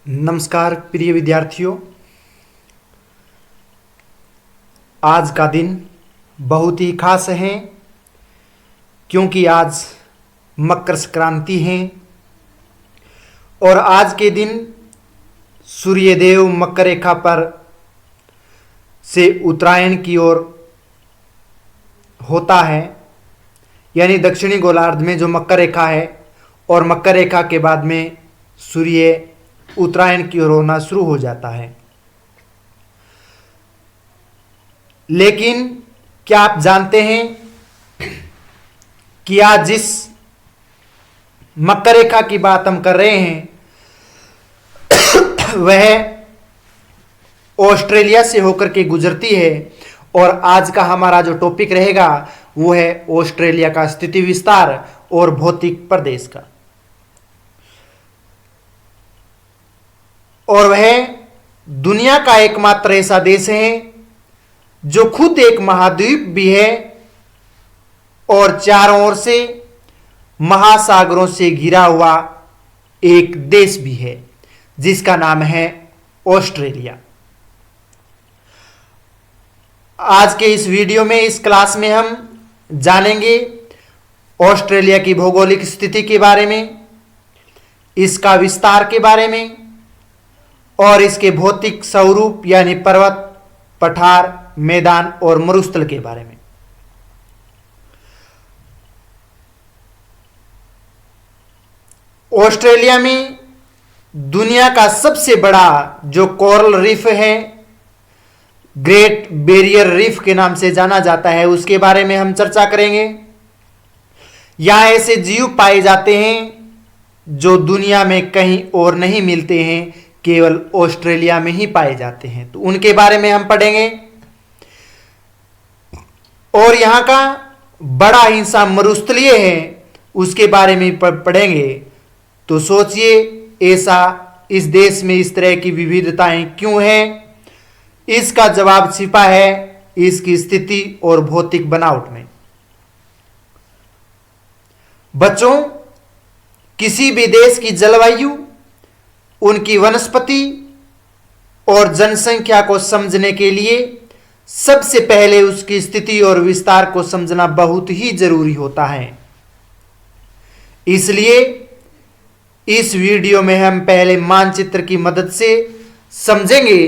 नमस्कार प्रिय विद्यार्थियों। आज का दिन बहुत ही खास है क्योंकि आज मकर संक्रांति है और आज के दिन सूर्यदेव मकर रेखा पर से उत्तरायण की ओर होता है, यानी दक्षिणी गोलार्ध में जो मकर रेखा है और मकर रेखा के बाद में सूर्य उत्तरायण की ओर होना शुरू हो जाता है। लेकिन क्या आप जानते हैं कि आज जिस मकर रेखा की बात हम कर रहे हैं वह ऑस्ट्रेलिया से होकर के गुजरती है और आज का हमारा जो टॉपिक रहेगा वो है ऑस्ट्रेलिया का स्थिति विस्तार और भौतिक प्रदेश का। और वह दुनिया का एकमात्र ऐसा देश है जो खुद एक महाद्वीप भी है और चारों ओर से महासागरों से घिरा हुआ एक देश भी है जिसका नाम है ऑस्ट्रेलिया। आज के इस वीडियो में, इस क्लास में हम जानेंगे ऑस्ट्रेलिया की भौगोलिक स्थिति के बारे में, इसका विस्तार के बारे में और इसके भौतिक स्वरूप यानी पर्वत, पठार, मैदान और मरुस्थल के बारे में। ऑस्ट्रेलिया में दुनिया का सबसे बड़ा जो कोरल रीफ है, ग्रेट बैरियर रीफ के नाम से जाना जाता है, उसके बारे में हम चर्चा करेंगे। यहां ऐसे जीव पाए जाते हैं जो दुनिया में कहीं और नहीं मिलते हैं, केवल ऑस्ट्रेलिया में ही पाए जाते हैं, तो उनके बारे में हम पढ़ेंगे। और यहां का बड़ा हिस्सा मरुस्थलीय है, उसके बारे में पढ़ेंगे। तो सोचिए ऐसा इस देश में इस तरह की विविधताएं क्यों हैं? इसका जवाब छिपा है इसकी स्थिति और भौतिक बनावट में। बच्चों, किसी भी देश की जलवायु, उनकी वनस्पति और जनसंख्या को समझने के लिए सबसे पहले उसकी स्थिति और विस्तार को समझना बहुत ही जरूरी होता है। इसलिए इस वीडियो में हम पहले मानचित्र की मदद से समझेंगे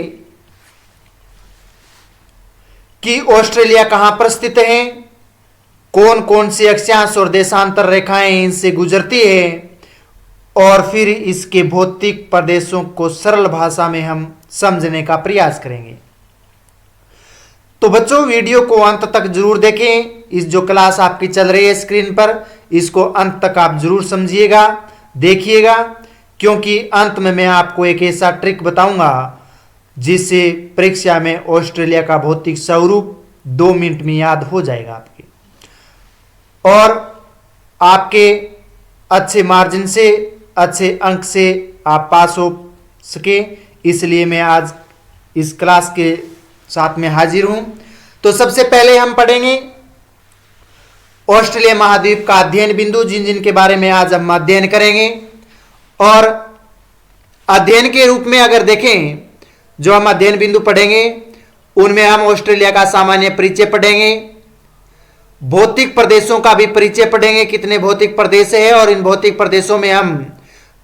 कि ऑस्ट्रेलिया कहां पर स्थित है, कौन कौन सी अक्षांश और देशांतर रेखाएं इनसे गुजरती है और फिर इसके भौतिक प्रदेशों को सरल भाषा में हम समझने का प्रयास करेंगे। तो बच्चों, वीडियो को अंत तक जरूर देखें। इस जो क्लास आपकी चल रही है स्क्रीन पर, इसको अंत तक आप जरूर समझिएगा, देखिएगा, क्योंकि अंत में मैं आपको एक ऐसा ट्रिक बताऊंगा जिससे परीक्षा में ऑस्ट्रेलिया का भौतिक स्वरूप 2 मिनट में याद हो जाएगा आपके, और आपके अच्छे मार्जिन से, अच्छे अंक से आप पास हो सके, इसलिए मैं आज इस क्लास के साथ में हाजिर हूं। तो सबसे पहले हम पढ़ेंगे ऑस्ट्रेलिया महाद्वीप का अध्ययन बिंदु, जिन जिन के बारे में आज हम अध्ययन करेंगे। और अध्ययन के रूप में अगर देखें, जो हम अध्ययन बिंदु पढ़ेंगे उनमें हम ऑस्ट्रेलिया का सामान्य परिचय पढ़ेंगे, भौतिक प्रदेशों का भी परिचय पढ़ेंगे, कितने भौतिक प्रदेश है, और इन भौतिक प्रदेशों में हम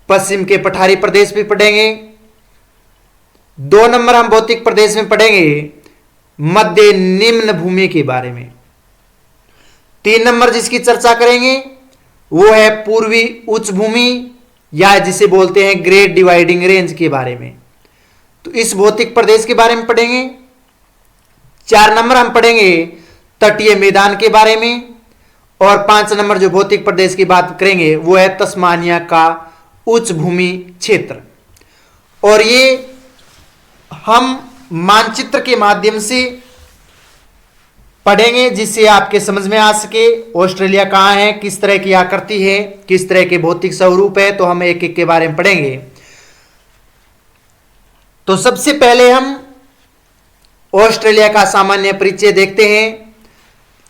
पश्चिम के पठारी प्रदेश भी पढ़ेंगे। 2 नंबर हम भौतिक प्रदेश में पढ़ेंगे मध्य निम्न भूमि के बारे में। 3 नंबर जिसकी चर्चा करेंगे वो है पूर्वी उच्च भूमि, या जिसे बोलते हैं ग्रेट डिवाइडिंग रेंज के बारे में, तो इस भौतिक प्रदेश के बारे में पढ़ेंगे। 4 नंबर हम पढ़ेंगे तटीय मैदान के बारे में, और 5 नंबर जो भौतिक प्रदेश की बात करेंगे वो है तस्मानिया का उच्च भूमि क्षेत्र। और ये हम मानचित्र के माध्यम से पढ़ेंगे जिससे आपके समझ में आ सके ऑस्ट्रेलिया कहाँ है, किस तरह की आकृति है, किस तरह के भौतिक स्वरूप है। तो हम एक एक के बारे में पढ़ेंगे। तो सबसे पहले हम ऑस्ट्रेलिया का सामान्य परिचय देखते हैं।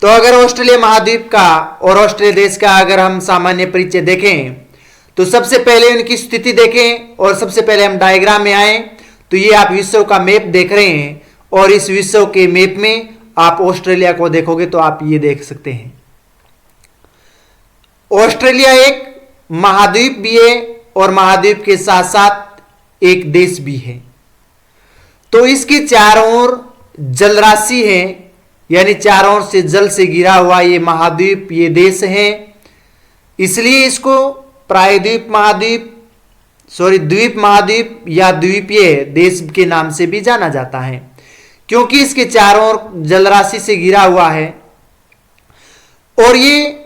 तो अगर ऑस्ट्रेलिया महाद्वीप का और ऑस्ट्रेलिया देश का अगर हम सामान्य परिचय देखें तो सबसे पहले उनकी स्थिति देखें और सबसे पहले हम डायग्राम में आए तो ये आप विश्व का मैप देख रहे हैं और इस विश्व के मैप में आप ऑस्ट्रेलिया को देखोगे तो आप ये देख सकते हैं। ऑस्ट्रेलिया एक महाद्वीप भी है और महाद्वीप के साथ साथ एक देश भी है। तो इसके चारों ओर जल राशि है, यानी चारों ओर से जल से घिरा हुआ ये महाद्वीप, ये देश है। इसलिए इसको प्रायद्वीप महाद्वीप द्वीप महाद्वीप या द्वीपीय देश के नाम से भी जाना जाता है, क्योंकि इसके चारों ओर जल राशि से घिरा हुआ है और ये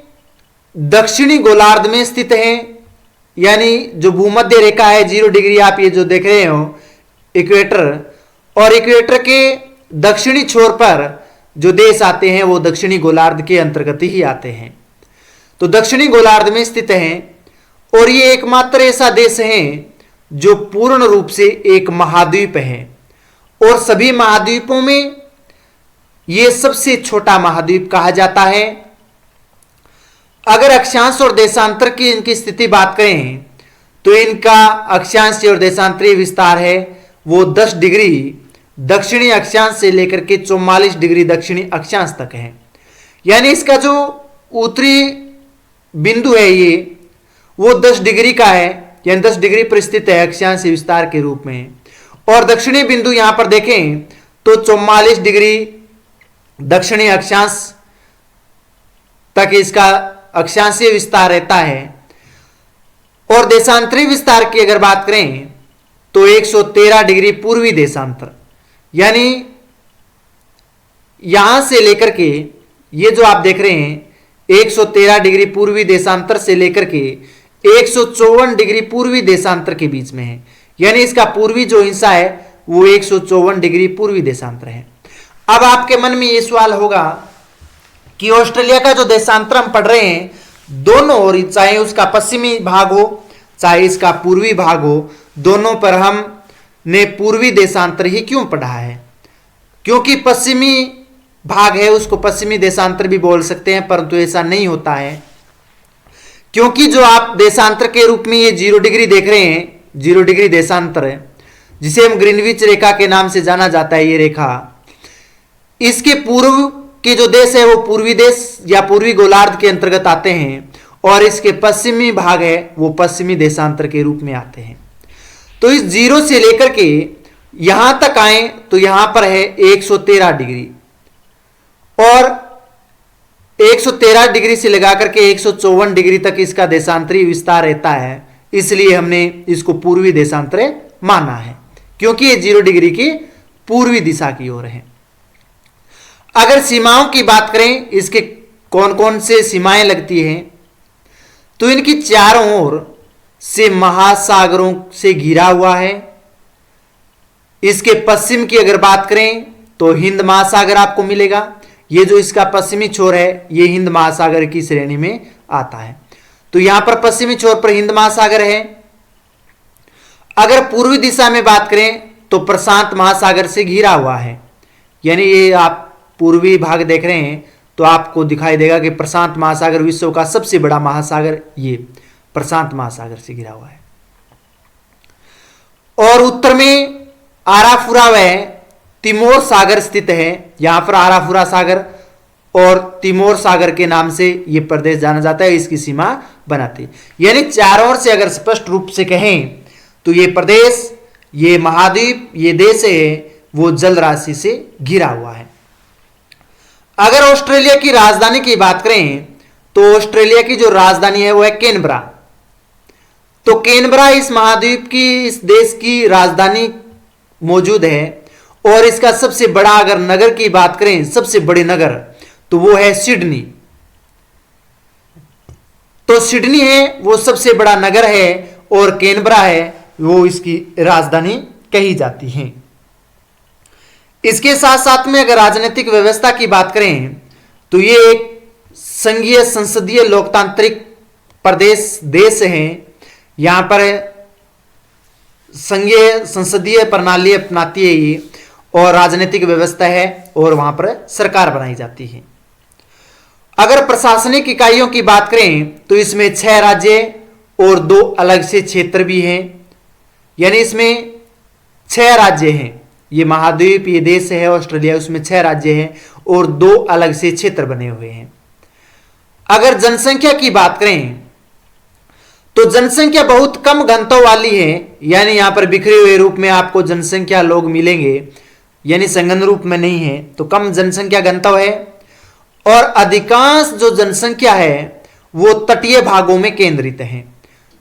दक्षिणी गोलार्ध में स्थित है। यानी जो भूमध्य रेखा है 0 डिग्री, आप ये जो देख रहे हो इक्वेटर, और इक्वेटर के दक्षिणी छोर पर जो देश आते हैं वो दक्षिणी गोलार्ध के अंतर्गत ही आते हैं। तो दक्षिणी गोलार्ध में स्थित है और ये एकमात्र ऐसा देश है जो पूर्ण रूप से एक महाद्वीप है और सभी महाद्वीपों में ये सबसे छोटा महाद्वीप कहा जाता है। अगर अक्षांश और देशांतर की इनकी स्थिति बात करें तो इनका अक्षांश और देशांतरीय विस्तार है वो 10 डिग्री दक्षिणी अक्षांश से लेकर के 44 डिग्री दक्षिणी अक्षांश तक है। यानी इसका जो उत्तरी बिंदु है ये वो 10 डिग्री का है, यानी 10 डिग्री पर स्थित है अक्षांश विस्तार के रूप में, और दक्षिणी बिंदु यहां पर देखें तो 44 डिग्री दक्षिणी अक्षांश तक इसका अक्षांशीय विस्तार रहता है। और देशांतरीय विस्तार की अगर बात करें तो 113 डिग्री पूर्वी देशांतर, यानी यहां से लेकर के ये जो आप देख रहे हैं 113 डिग्री पूर्वी देशांतर से लेकर के 154 डिग्री पूर्वी देशांतर के बीच में है। यानी इसका पूर्वी जो हिस्सा है वो 154 डिग्री पूर्वी देशांतर है। अब आपके मन में ये सवाल होगा कि ऑस्ट्रेलिया का जो देशांतर हम पढ़ रहे हैं दोनों ओर, चाहे उसका पश्चिमी भाग हो चाहे इसका पूर्वी भाग हो, दोनों पर हमने पूर्वी देशांतर ही क्यों पढ़ा है? क्योंकि पश्चिमी भाग है उसको पश्चिमी देशांतर भी बोल सकते हैं, परंतु ऐसा नहीं होता है, क्योंकि जो आप देशांतर के रूप में ये 0 डिग्री देख रहे हैं 0 डिग्री देशांतर है, जिसे हम ग्रीनविच रेखा के नाम से जाना जाता है। ये रेखा इसके पूर्व के जो देश है वो पूर्वी देश या पूर्वी गोलार्ध के अंतर्गत आते हैं और इसके पश्चिमी भाग है वो पश्चिमी देशांतर के रूप में आते हैं। तो इस 0 से लेकर के यहां तक आए तो यहां पर है 113 डिग्री और 113 डिग्री से लगा करके 154 डिग्री तक इसका देशांतरीय विस्तार रहता है। इसलिए हमने इसको पूर्वी देशांतर माना है, क्योंकि ये 0 डिग्री की पूर्वी दिशा की ओर है। अगर सीमाओं की बात करें, इसके कौन कौन से सीमाएं लगती हैं, तो इनकी चारों ओर से महासागरों से घिरा हुआ है। इसके पश्चिम की अगर बात करें तो हिंद महासागर आपको मिलेगा। ये जो इसका पश्चिमी छोर है ये हिंद महासागर की श्रेणी में आता है। तो यहां पर पश्चिमी छोर पर हिंद महासागर है। अगर पूर्वी दिशा में बात करें तो प्रशांत महासागर से घिरा हुआ है। यानी ये आप पूर्वी भाग देख रहे हैं तो आपको दिखाई देगा कि प्रशांत महासागर विश्व का सबसे बड़ा महासागर ये प्रशांत महासागर से घिरा हुआ है। और उत्तर में आराफुरा व तिमोर सागर स्थित है। यहां पर आराफुरा सागर और तिमोर सागर के नाम से यह प्रदेश जाना जाता है, इसकी सीमा बनाती है। यानी चारों ओर से अगर स्पष्ट रूप से कहें तो ये प्रदेश, ये महाद्वीप, ये देश है वो जल राशि से घिरा हुआ है। अगर ऑस्ट्रेलिया की राजधानी की बात करें तो ऑस्ट्रेलिया की जो राजधानी है वो है कैनबरा। तो कैनबरा इस महाद्वीप की, इस देश की राजधानी मौजूद है और इसका सबसे बड़ा अगर नगर की बात करें, सबसे बड़े नगर, तो वो है सिडनी। तो सिडनी है वो सबसे बड़ा नगर है और कैनबरा है वो इसकी राजधानी कही जाती है। इसके साथ साथ में अगर राजनीतिक व्यवस्था की बात करें तो ये एक संघीय संसदीय लोकतांत्रिक प्रदेश देश है। यहां पर संघीय संसदीय प्रणाली अपनाती है ये और राजनीतिक व्यवस्था है और वहां पर सरकार बनाई जाती है। अगर प्रशासनिक इकाइयों की बात करें तो इसमें 6 राज्य और 2 अलग से क्षेत्र भी हैं, यानी इसमें 6 राज्य हैं। ये महाद्वीप, ये देश है ऑस्ट्रेलिया, उसमें 6 राज्य हैं और 2 अलग से क्षेत्र बने हुए हैं। अगर जनसंख्या की बात करें तो जनसंख्या बहुत कम घनत्व वाली है, यानी यहां पर बिखरे हुए रूप में आपको जनसंख्या लोग मिलेंगे, यानी संघन रूप में नहीं है, तो कम जनसंख्या घनत्व है। और अधिकांश जो जनसंख्या है वो तटीय भागों में केंद्रित है,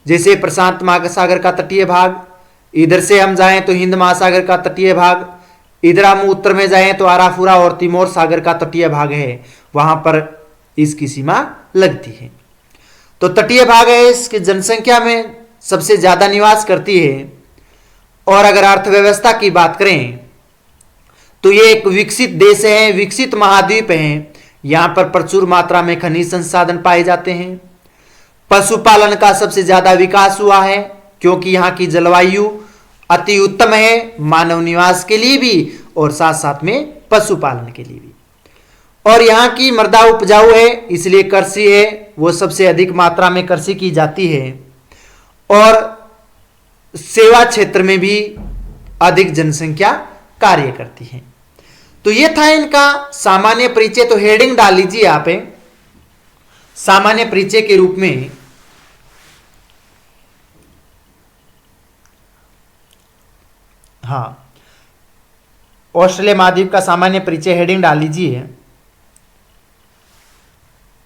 जैसे प्रशांत महासागर का तटीय भाग, इधर से हम जाएं तो हिंद महासागर का तटीय भाग, इधर हम उत्तर में जाएं तो आराफुरा और तिमोर सागर का तटीय भाग है, वहां पर इसकी सीमा लगती है। तो तटीय भाग है, इसकी जनसंख्या में सबसे ज्यादा निवास करती है। और अगर अर्थव्यवस्था की बात करें तो ये एक विकसित देश है, विकसित महाद्वीप है, यहां पर प्रचुर मात्रा में खनिज संसाधन पाए जाते हैं। पशुपालन का सबसे ज्यादा विकास हुआ है, क्योंकि यहाँ की जलवायु अति उत्तम है मानव निवास के लिए भी और साथ साथ में पशुपालन के लिए भी। और यहाँ की मृदा उपजाऊ है, इसलिए कृषि है वो सबसे अधिक मात्रा में कृषि की जाती है। और सेवा क्षेत्र में भी अधिक जनसंख्या कार्य करती है। तो ये था इनका सामान्य परिचय। तो हेडिंग डाल लीजिए आप सामान्य परिचय के रूप में। हाँ, ऑस्ट्रेलिया महाद्वीप का सामान्य परिचय हेडिंग डाल लीजिए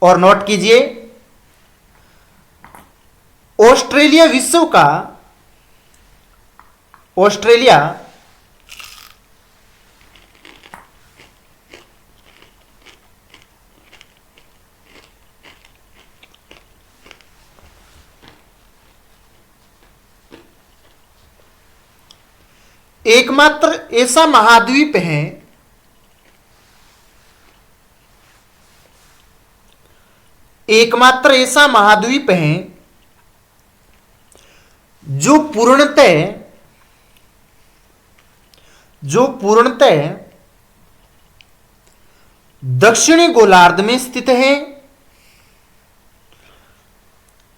और नोट कीजिए, ऑस्ट्रेलिया विश्व का ऑस्ट्रेलिया एकमात्र ऐसा महाद्वीप है एकमात्र ऐसा महाद्वीप है जो पूर्णतः दक्षिणी गोलार्ध में स्थित है,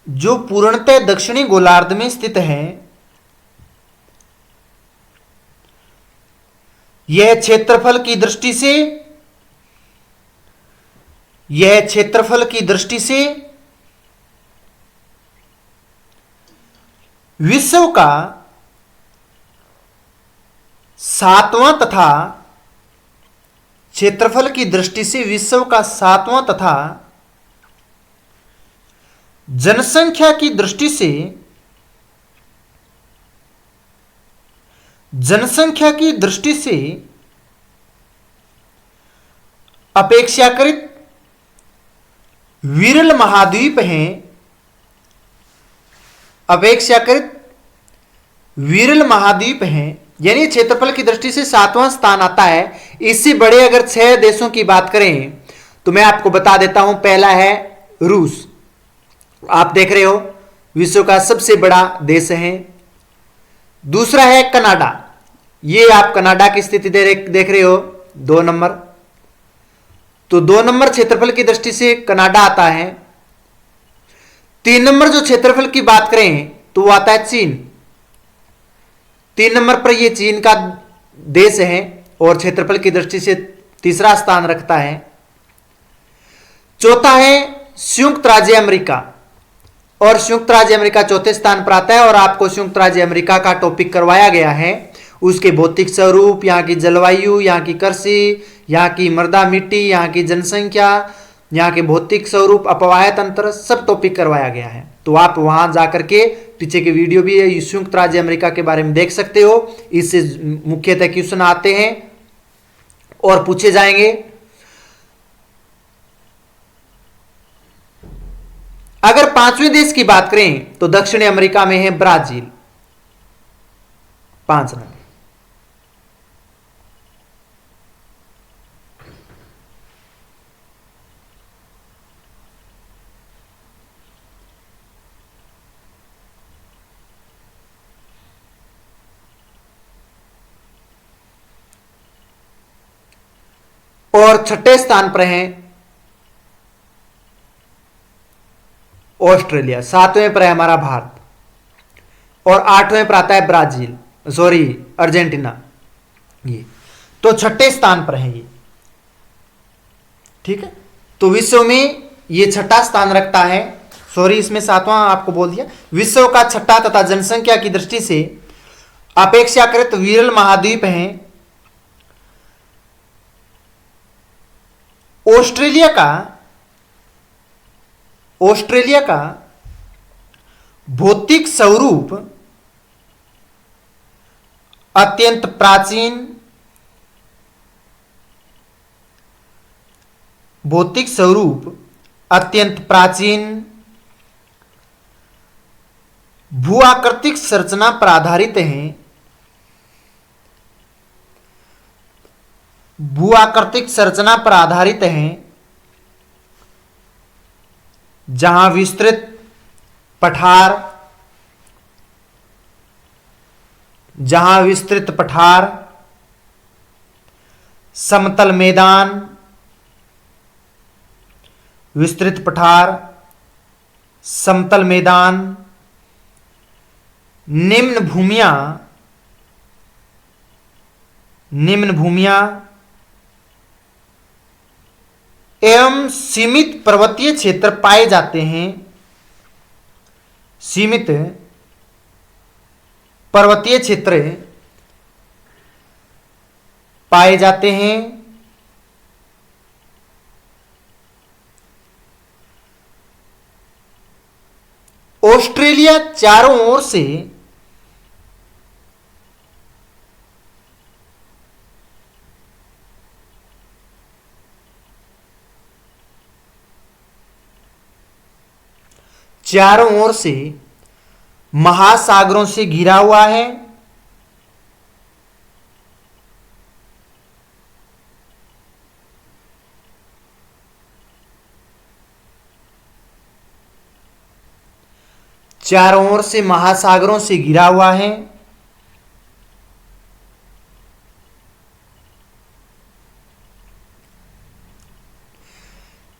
जो पूर्णतः दक्षिणी गोलार्ध में स्थित है। यह क्षेत्रफल की दृष्टि से विश्व का 7वां तथा क्षेत्रफल की दृष्टि से विश्व का 7वां तथा जनसंख्या की दृष्टि से अपेक्षाकृत विरल महाद्वीप हैं। यानी क्षेत्रफल की दृष्टि से 7वां स्थान आता है। इससे बड़े अगर 6 देशों की बात करें तो मैं आपको बता देता हूं। पहला है रूस, आप देख रहे हो विश्व का सबसे बड़ा देश है। दूसरा है कनाडा, ये आप कनाडा की स्थिति देख रहे हो 2 नंबर। तो 2 नंबर क्षेत्रफल की दृष्टि से कनाडा आता है। 3 नंबर जो क्षेत्रफल की बात करें तो वो आता है चीन। 3 नंबर पर ये चीन का देश है और क्षेत्रफल की दृष्टि से तीसरा स्थान रखता है। चौथा है संयुक्त राज्य अमेरिका, और संयुक्त राज्य अमेरिका चौथे स्थान पर आता है। और आपको संयुक्त राज्य अमेरिका का टॉपिक करवाया गया है, उसके भौतिक स्वरूप, यहाँ की जलवायु, यहाँ की कृषि, यहाँ की मृदा मिट्टी, यहाँ की जनसंख्या, यहाँ के भौतिक स्वरूप, अपवाह तंत्र, सब टॉपिक करवाया गया है। तो आप वहां जाकर के पीछे के वीडियो भी है संयुक्त राज्य अमेरिका के बारे में देख सकते हो। इससे मुख्यतः क्वेश्चन आते हैं और पूछे जाएंगे। अगर 5वें देश की बात करें तो दक्षिणी अमेरिका में है ब्राजील, 5 नंबर। और 6ठे स्थान पर हैं ऑस्ट्रेलिया, 7वें पर है हमारा भारत, और 8वें पर आता है ब्राजील, सॉरी अर्जेंटीना। ये तो 6ठे स्थान पर है ये, ठीक है। तो विश्व में ये 6ठा स्थान रखता है, सॉरी इसमें 7वां आपको बोल दिया। विश्व का 6ठा तथा जनसंख्या की दृष्टि से अपेक्षाकृत विरल महाद्वीप है। ऑस्ट्रेलिया का भौतिक स्वरूप अत्यंत प्राचीन, भौतिक स्वरूप अत्यंत प्राचीन, भूआकृतिक संरचना पर आधारित है। भूआकृतिक संरचना पर आधारित है, जहां विस्तृत पठार, समतल मैदान, विस्तृत पठार, समतल मैदान, निम्न भूमियां एवं सीमित पर्वतीय क्षेत्र पाए जाते हैं। सीमित पर्वतीय क्षेत्र पाए जाते हैं। ऑस्ट्रेलिया चारों ओर से महासागरों से घिरा हुआ है। चारों ओर से महासागरों से घिरा हुआ है।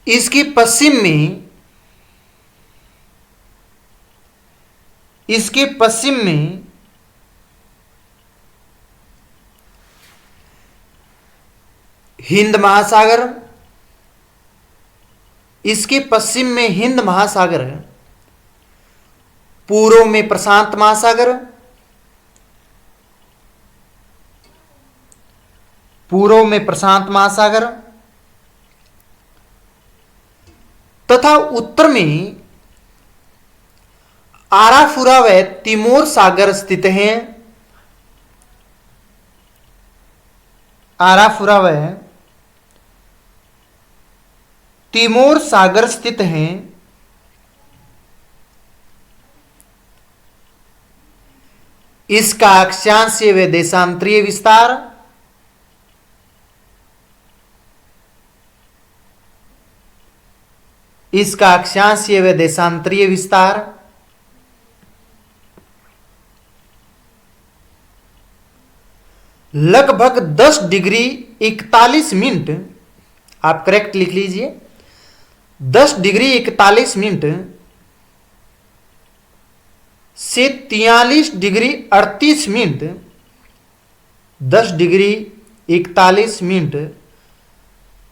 इसके पश्चिम में हिंद महासागर, इसके पश्चिम में हिंद महासागर, पूर्व में प्रशांत महासागर, तथा उत्तर में आराफुरा व तिमोर सागर स्थित हैं। आराफुरा व तिमोर सागर स्थित हैं। इसका अक्षांशीय व देशांतरीय विस्तार लगभग 10 डिग्री 41 मिनट, आप करेक्ट लिख लीजिए, 10 डिग्री 41 मिनट से 43 डिग्री 38 मिनट, 10 डिग्री 41 मिनट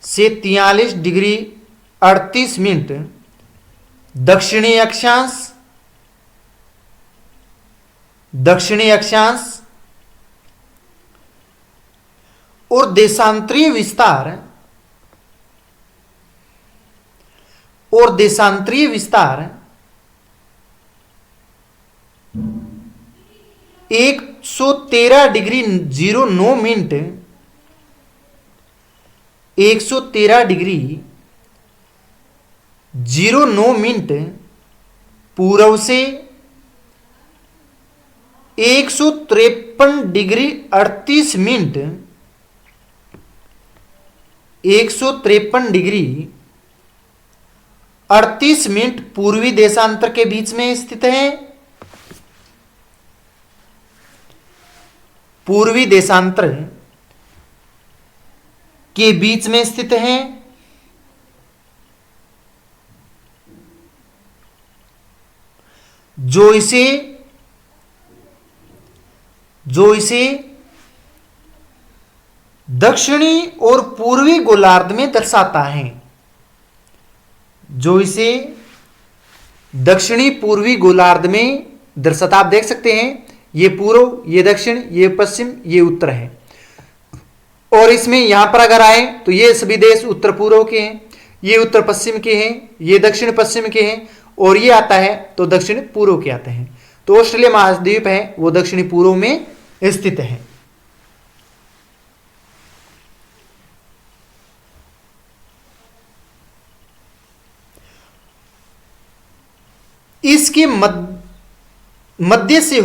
से 43 डिग्री 38 मिनट दक्षिणी अक्षांश और देशांतरीय विस्तार 113 डिग्री 09 मिनट, 113 डिग्री 09 मिनट पूर्व से, 153 डिग्री 38 मिनट, 153 डिग्री 38 मिनट पूर्वी देशांतर के बीच में स्थित है। पूर्वी देशांतर के बीच में स्थित है। जो इसे दक्षिणी और पूर्वी गोलार्ध में दर्शाता है, जो इसे दक्षिणी पूर्वी गोलार्ध में दर्शाता। आप देख सकते हैं ये पूर्व, ये दक्षिण, ये पश्चिम, ये उत्तर है। और इसमें यहां पर अगर आए तो ये सभी देश उत्तर पूर्व के हैं, ये उत्तर पश्चिम के हैं, ये दक्षिण पश्चिम के हैं, और ये आता है तो दक्षिण पूर्व के आते हैं। तो ऑस्ट्रेलिया महाद्वीप है वो दक्षिणी पूर्व में स्थित है। इसके मध्य से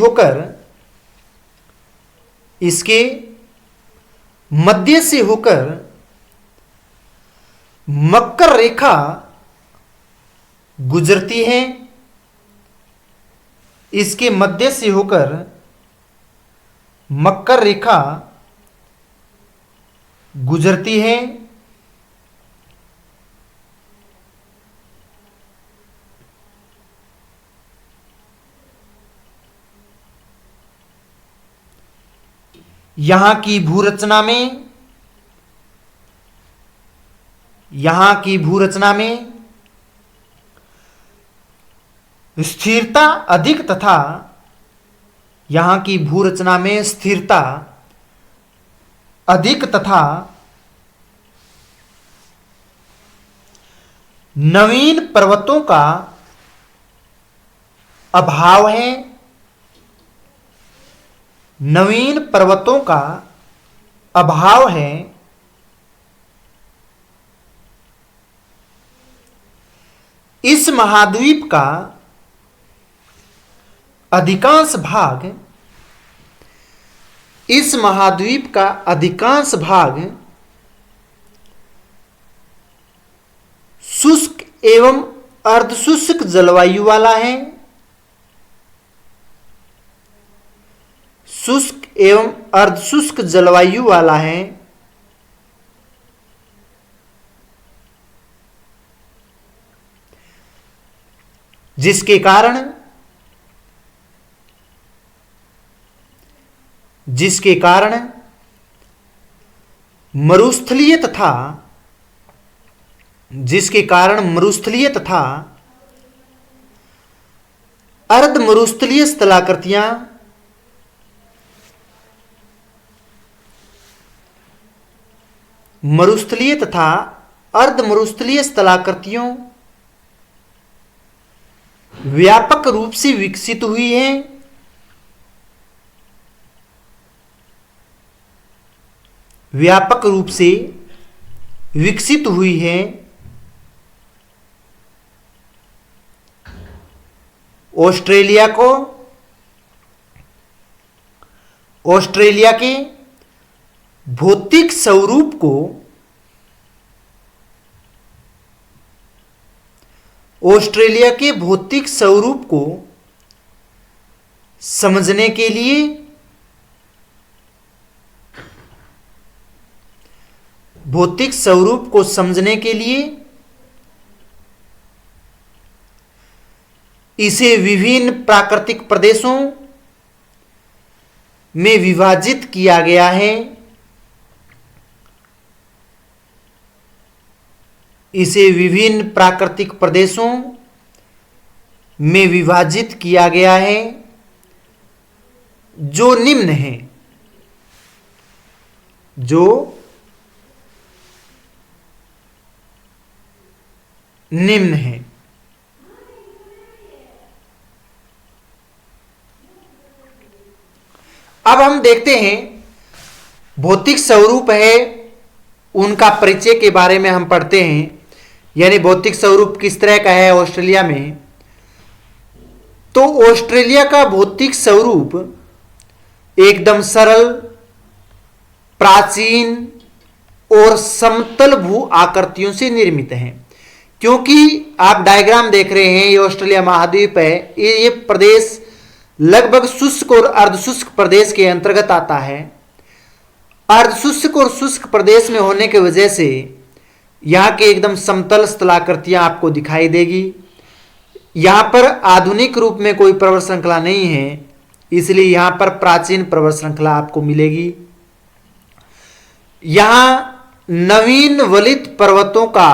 होकर मकर रेखा गुजरती है। इसके मध्य से होकर मकर रेखा गुजरती है। यहां की भूरचना में स्थिरता अधिक तथा नवीन पर्वतों का अभाव है। नवीन पर्वतों का अभाव है। इस महाद्वीप का अधिकांश भाग शुष्क एवं अर्धशुष्क जलवायु वाला है। शुष्क एवं अर्धशुष्क जलवायु वाला है। जिसके कारण मरुस्थलीय तथा अर्ध मरुस्थलीय स्थलाकृतियां मरुस्थलीय तथा अर्ध मरुस्थलीय स्थलाकृतियों व्यापक रूप से विकसित हुई है। व्यापक रूप से विकसित हुई है। ऑस्ट्रेलिया के भौतिक स्वरूप को समझने के लिए इसे विभिन्न प्राकृतिक प्रदेशों में विभाजित किया गया है। इसे विभिन्न प्राकृतिक प्रदेशों में विभाजित किया गया है जो निम्न है। अब हम देखते हैं भौतिक स्वरूप है उनका परिचय के बारे में हम पढ़ते हैं, यानी भौतिक स्वरूप किस तरह का है ऑस्ट्रेलिया में। तो ऑस्ट्रेलिया का भौतिक स्वरूप एकदम सरल, प्राचीन और समतल भू आकृतियों से निर्मित है। क्योंकि आप डायग्राम देख रहे हैं, ये ऑस्ट्रेलिया महाद्वीप है, ये प्रदेश लगभग शुष्क और अर्धशुष्क प्रदेश के अंतर्गत आता है। अर्धशुष्क और शुष्क प्रदेश में होने की वजह से यहाँ के एकदम समतल स्थलाकृतियाँ आपको दिखाई देगी। यहां पर आधुनिक रूप में कोई पर्वत श्रृंखला नहीं है, इसलिए यहां पर प्राचीन पर्वत श्रृंखला आपको मिलेगी। यहां नवीन वलित पर्वतों का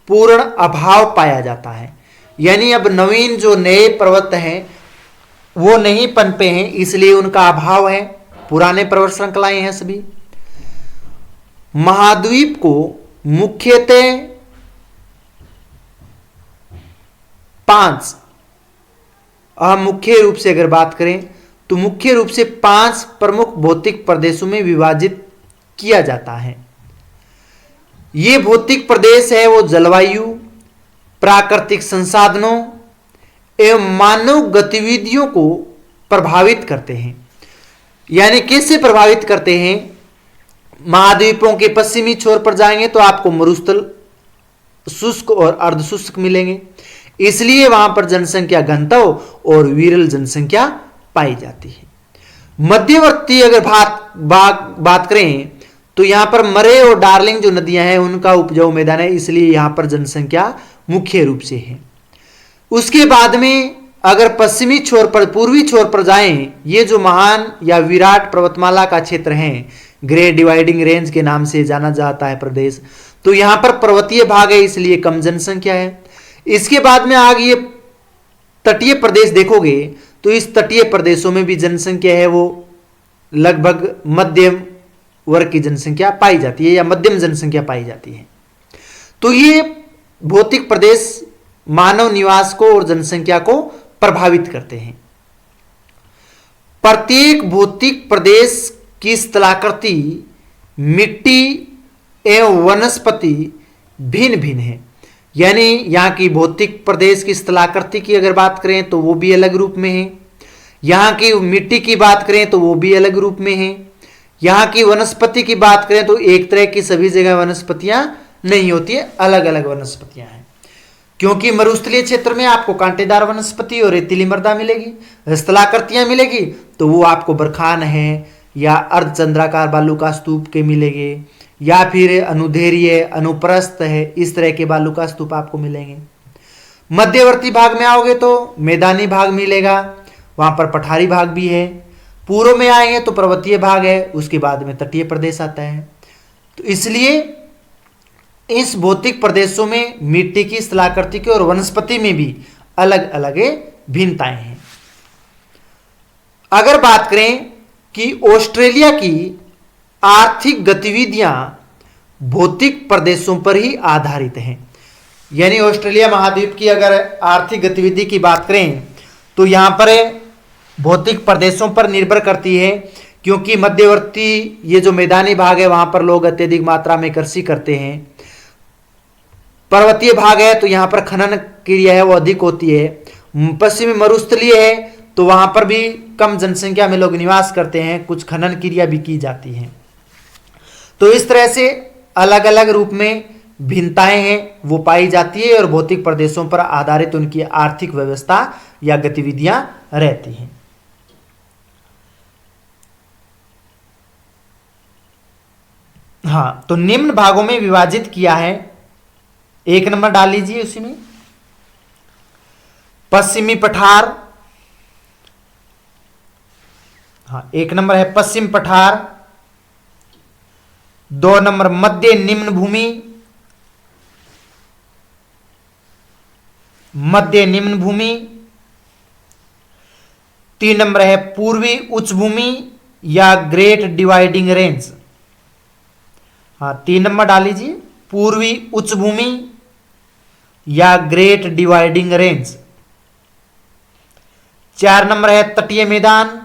पूर्ण अभाव पाया जाता है, यानी अब नवीन जो नए पर्वत हैं वो नहीं पनपे हैं, इसलिए उनका अभाव है, पुराने पर्वत श्रृंखलाएं हैं सभी। महाद्वीप को मुख्यतः 5, मुख्य रूप से अगर बात करें तो मुख्य रूप से 5 प्रमुख भौतिक प्रदेशों में विभाजित किया जाता है। ये भौतिक प्रदेश है वो जलवायु, प्राकृतिक संसाधनों एवं मानव गतिविधियों को प्रभावित करते हैं। यानी कैसे प्रभावित करते हैं? महाद्वीपों के पश्चिमी छोर पर जाएंगे तो आपको मरुस्थल शुष्क और अर्धशुष्क मिलेंगे, इसलिए वहां पर जनसंख्या घनत्व और विरल जनसंख्या पाई जाती है। मध्यवर्ती अगर बात करें तो यहां पर मरे और डार्लिंग जो नदियां हैं उनका उपजाऊ मैदान है, इसलिए यहां पर जनसंख्या मुख्य रूप से है। उसके बाद में अगर पश्चिमी छोर पर, पूर्वी छोर पर जाएं, ये जो महान या विराट पर्वतमाला का क्षेत्र है, ग्रेट डिवाइडिंग रेंज के नाम से जाना जाता है प्रदेश, तो यहां पर पर्वतीय भाग है, इसलिए कम जनसंख्या है। इसके बाद में आगे ये तटीय प्रदेश देखोगे तो इस तटीय प्रदेशों में भी जनसंख्या है वो लगभग मध्यम वर्ग की जनसंख्या पाई जाती है या मध्यम जनसंख्या पाई जाती है। तो ये भौतिक प्रदेश मानव निवास को और जनसंख्या को प्रभावित करते हैं। प्रत्येक भौतिक प्रदेश की स्थलाकृति, मिट्टी एवं वनस्पति भिन्न भिन्न है। यानी यहाँ की भौतिक प्रदेश की स्थलाकृति की अगर बात करें तो वो भी अलग रूप में है, यहाँ की मिट्टी की बात करें तो वो भी अलग रूप में है, यहाँ की वनस्पति की बात करें तो एक तरह की सभी जगह वनस्पतियां नहीं होती है, अलग अलग वनस्पतियां हैं। क्योंकि मरुस्थलीय क्षेत्र में आपको कांटेदार वनस्पति और रेतीली मृदा मिलेगी, स्थलाकृतियां मिलेगी तो वो आपको बरखान है या अर्धचंद्राकार बालू का स्तूप के मिलेंगे, या फिर अनुधैर्य अनुप्रस्थ है, इस तरह के बालू का स्तूप आपको मिलेंगे। मध्यवर्ती भाग में आओगे तो मैदानी भाग मिलेगा, वहां पर पठारी भाग भी है। पूर्व में आएंगे तो पर्वतीय भाग है, उसके बाद में तटीय प्रदेश आता है। तो इसलिए इस भौतिक प्रदेशों में मिट्टी की, स्थलाकृति की और वनस्पति में भी अलग अलग भिन्नताएं हैं। अगर बात करें कि ऑस्ट्रेलिया की आर्थिक गतिविधियां भौतिक प्रदेशों पर ही आधारित हैं, यानी ऑस्ट्रेलिया महाद्वीप की अगर आर्थिक गतिविधि की बात करें तो यहां पर भौतिक प्रदेशों पर निर्भर करती है, क्योंकि मध्यवर्ती ये जो मैदानी भाग है वहां पर लोग अत्यधिक मात्रा में कृषि करते हैं। पर्वतीय भाग है तो यहां पर खनन क्रिया है वो अधिक होती है। पश्चिमी मरुस्थलीय है तो वहां पर भी कम जनसंख्या में लोग निवास करते हैं, कुछ खनन क्रिया भी की जाती है। तो इस तरह से अलग अलग रूप में भिन्नताएं हैं वो पाई जाती है और भौतिक प्रदेशों पर आधारित उनकी आर्थिक व्यवस्था या गतिविधियां रहती हैं। हाँ, तो निम्न भागों में विभाजित किया है। 1 नंबर डाल लीजिए उसी में, पश्चिमी पठार। हाँ, 1 नंबर है पश्चिम पठार। 2 नंबर मध्य निम्न भूमि, मध्य निम्न भूमि। 3 नंबर है पूर्वी उच्च भूमि या ग्रेट डिवाइडिंग रेंज। हाँ, 3 नंबर डाल लीजिए, पूर्वी उच्च भूमि या ग्रेट डिवाइडिंग रेंज। 4 नंबर है तटीय मैदान।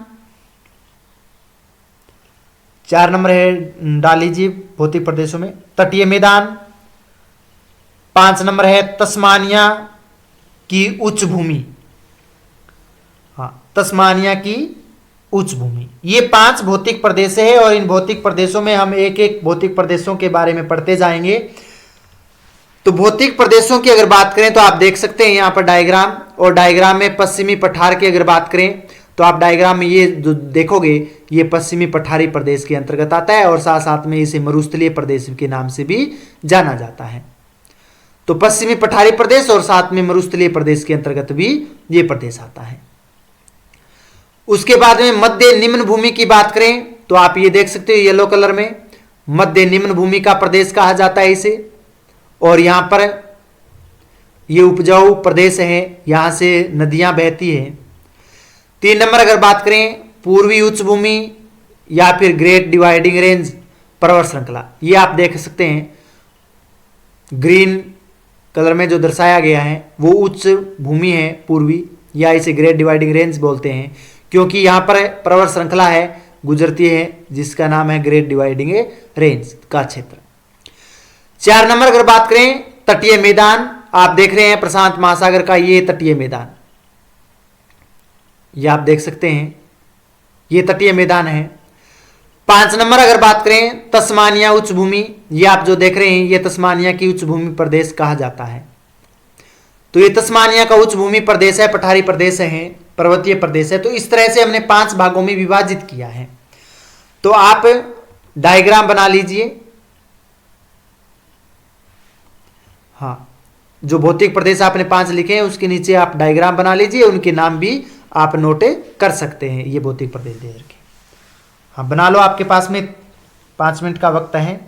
4 नंबर है डाल लीजिए भौतिक प्रदेशों में तटीय मैदान। 5 नंबर है तस्मानिया की उच्च भूमि। हाँ, तस्मानिया की उच्च भूमि। ये 5 भौतिक प्रदेश है और इन भौतिक प्रदेशों में हम एक एक भौतिक प्रदेशों के बारे में पढ़ते जाएंगे। तो भौतिक प्रदेशों की अगर बात करें तो आप देख सकते हैं यहाँ पर डायग्राम, और डायग्राम में पश्चिमी पठार की अगर बात करें तो आप डायग्राम में ये जो देखोगे ये पश्चिमी पठारी प्रदेश के अंतर्गत आता है और साथ साथ में इसे मरुस्थलीय प्रदेश के नाम से भी जाना जाता है। तो पश्चिमी पठारी प्रदेश और साथ में मरुस्थलीय प्रदेश के अंतर्गत भी ये प्रदेश आता है। उसके बाद में मध्य निम्न भूमि की बात करें तो आप ये देख सकते हो येलो कलर में, मध्य निम्न भूमि का प्रदेश कहा जाता है इसे। और यहां पर ये उपजाऊ प्रदेश है, यहां से नदियां बहती है। 3 नंबर अगर बात करें पूर्वी उच्च भूमि या फिर ग्रेट डिवाइडिंग रेंज पर्वत श्रृंखला, ये आप देख सकते हैं ग्रीन कलर में जो दर्शाया गया है वो उच्च भूमि है पूर्वी, या इसे ग्रेट डिवाइडिंग रेंज बोलते हैं क्योंकि यहां पर पर्वत श्रृंखला है गुजरती है जिसका नाम है ग्रेट डिवाइडिंग रेंज का क्षेत्र। 4 नंबर अगर बात करें तटीय मैदान, आप देख रहे हैं प्रशांत महासागर का ये तटीय मैदान, ये आप देख सकते हैं ये तटीय मैदान है। 5 नंबर अगर बात करें तस्मानिया उच्च भूमि, ये आप जो देख रहे हैं ये तस्मानिया की उच्च भूमि प्रदेश कहा जाता है। तो ये तस्मानिया का उच्च भूमि प्रदेश है, पठारी प्रदेश है, पर्वतीय प्रदेश है। तो इस तरह से हमने 5 भागों में विभाजित किया है। तो आप डायग्राम बना लीजिए। हाँ, जो भौतिक प्रदेश आपने 5 लिखे हैं उसके नीचे आप डायग्राम बना लीजिए, उनके नाम भी आप नोट कर सकते हैं ये भौतिक प्रदेश दे करके। हाँ, बना लो, आपके पास में 5 मिनट का वक्त है।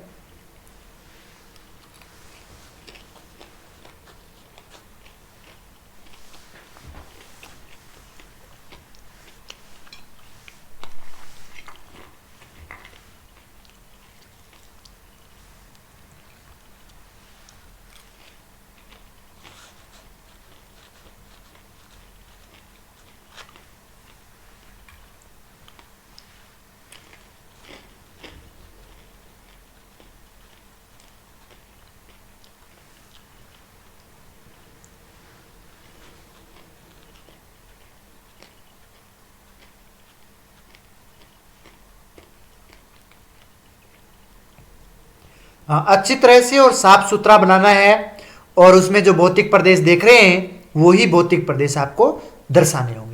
हाँ, अच्छी तरह से और साफ सुथरा बनाना है और उसमें जो भौतिक प्रदेश देख रहे हैं वही भौतिक प्रदेश आपको दर्शाने होंगे।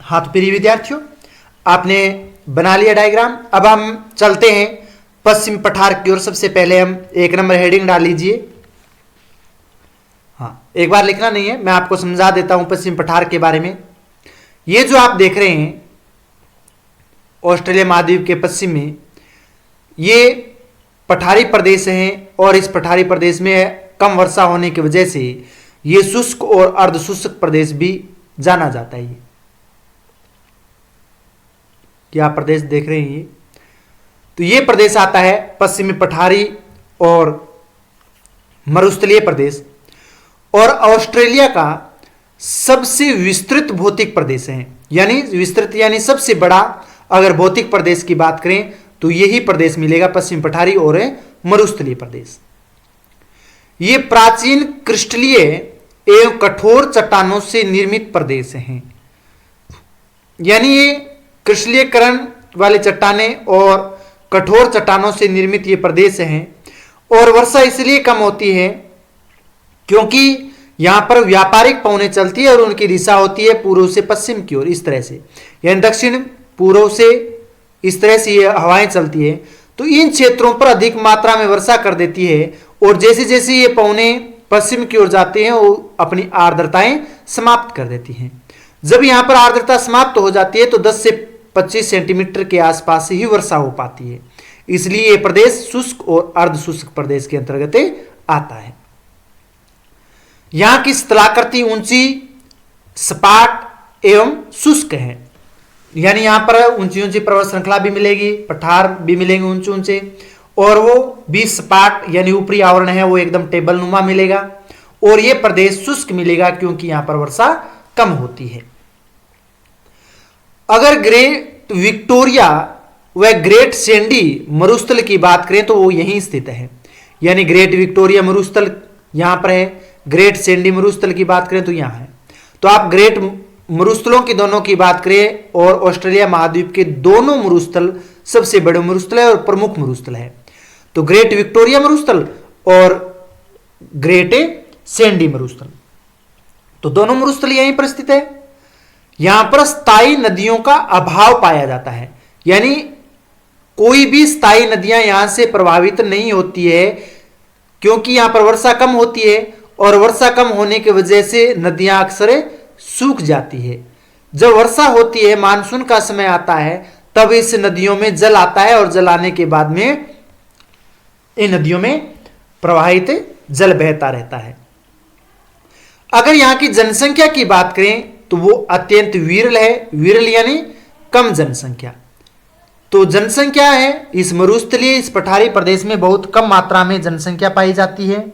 हाँ, तो प्रिय विद्यार्थियों, आपने बना लिया डायग्राम। अब हम चलते हैं पश्चिम पठार की ओर। सबसे पहले हम 1 नंबर हेडिंग डाल लीजिए। हाँ, एक बार लिखना नहीं है, मैं आपको समझा देता हूं पश्चिम पठार के बारे में। ये जो आप देख रहे हैं ऑस्ट्रेलिया महाद्वीप के पश्चिम में ये पठारी प्रदेश हैं और इस पठारी प्रदेश में कम वर्षा होने की वजह से ये शुष्क और अर्धशुष्क प्रदेश भी जाना जाता है। क्या प्रदेश देख रहे हैं ये, तो ये प्रदेश आता है पश्चिमी पठारी और मरुस्थलीय प्रदेश, और ऑस्ट्रेलिया का सबसे विस्तृत भौतिक प्रदेश है। यानी विस्तृत यानी सबसे बड़ा अगर भौतिक प्रदेश की बात करें तो यही प्रदेश मिलेगा, पश्चिम पठारी और मरुस्थलीय प्रदेश। ये प्राचीन क्रिस्टलीय एवं कठोर चट्टानों से निर्मित प्रदेश हैं। यानी ये क्रिस्टलीयकरण वाले चट्टानें और कठोर चट्टानों से निर्मित ये प्रदेश हैं। और वर्षा इसलिए कम होती है क्योंकि यहां पर व्यापारिक पवनें चलती है और उनकी दिशा होती है पूर्व से पश्चिम की ओर, इस तरह से, यानी दक्षिण पूर्व से इस तरह से ये हवाएं चलती है। तो इन क्षेत्रों पर अधिक मात्रा में वर्षा कर देती है, और जैसे जैसे ये पवनें पश्चिम की ओर जाते हैं वो अपनी आर्द्रताएं समाप्त कर देती हैं। जब यहां पर आर्द्रता समाप्त हो जाती है तो 10 से 25 सेंटीमीटर के आसपास ही वर्षा हो पाती है। इसलिए ये प्रदेश शुष्क और अर्ध शुष्क प्रदेश के अंतर्गत आता है। यहां की स्थलाकृति ऊंची, सपाट एवं शुष्क है, यानी यहां पर ऊंची ऊंची पर्वत श्रृंखला भी मिलेगी, पठार भी मिलेंगे ऊंचे ऊंचे, और वो भी सपाट यानी ऊपरी आवरण है वो एकदम टेबल नुमा मिलेगा, और ये प्रदेश शुष्क मिलेगा क्योंकि यहां पर वर्षा कम होती है। अगर ग्रेट विक्टोरिया व ग्रेट सैंडी मरुस्थल की बात करें तो वो यहीं स्थित है, यानी ग्रेट विक्टोरिया मरुस्थल यहां पर है, ग्रेट सैंडी मरुस्थल की बात करें तो यहां है। तो आप ग्रेट मरुस्थलों की दोनों की बात करें और ऑस्ट्रेलिया महाद्वीप के दोनों मरुस्थल सबसे बड़े मरुस्थल है और प्रमुख मरुस्थल है, तो ग्रेट विक्टोरिया मरुस्थल और ग्रेट सैंडी मरुस्थल, तो दोनों मरुस्थल यहीं पर स्थित है। यहां पर स्थायी नदियों का अभाव पाया जाता है, यानी कोई भी स्थायी नदियां यहां से प्रभावित नहीं होती है क्योंकि यहां पर वर्षा कम होती है, और वर्षा कम होने की वजह से नदियां अक्सर सूख जाती है। जब वर्षा होती है, मानसून का समय आता है, तब इस नदियों में जल आता है, और जल आने के बाद में इन नदियों में प्रवाहित जल बहता रहता है। अगर यहां की जनसंख्या की बात करें तो वो अत्यंत विरल है, विरल यानी कम जनसंख्या। तो जनसंख्या है इस मरुस्थलीय, इस पठारी प्रदेश में बहुत कम मात्रा में जनसंख्या पाई जाती है।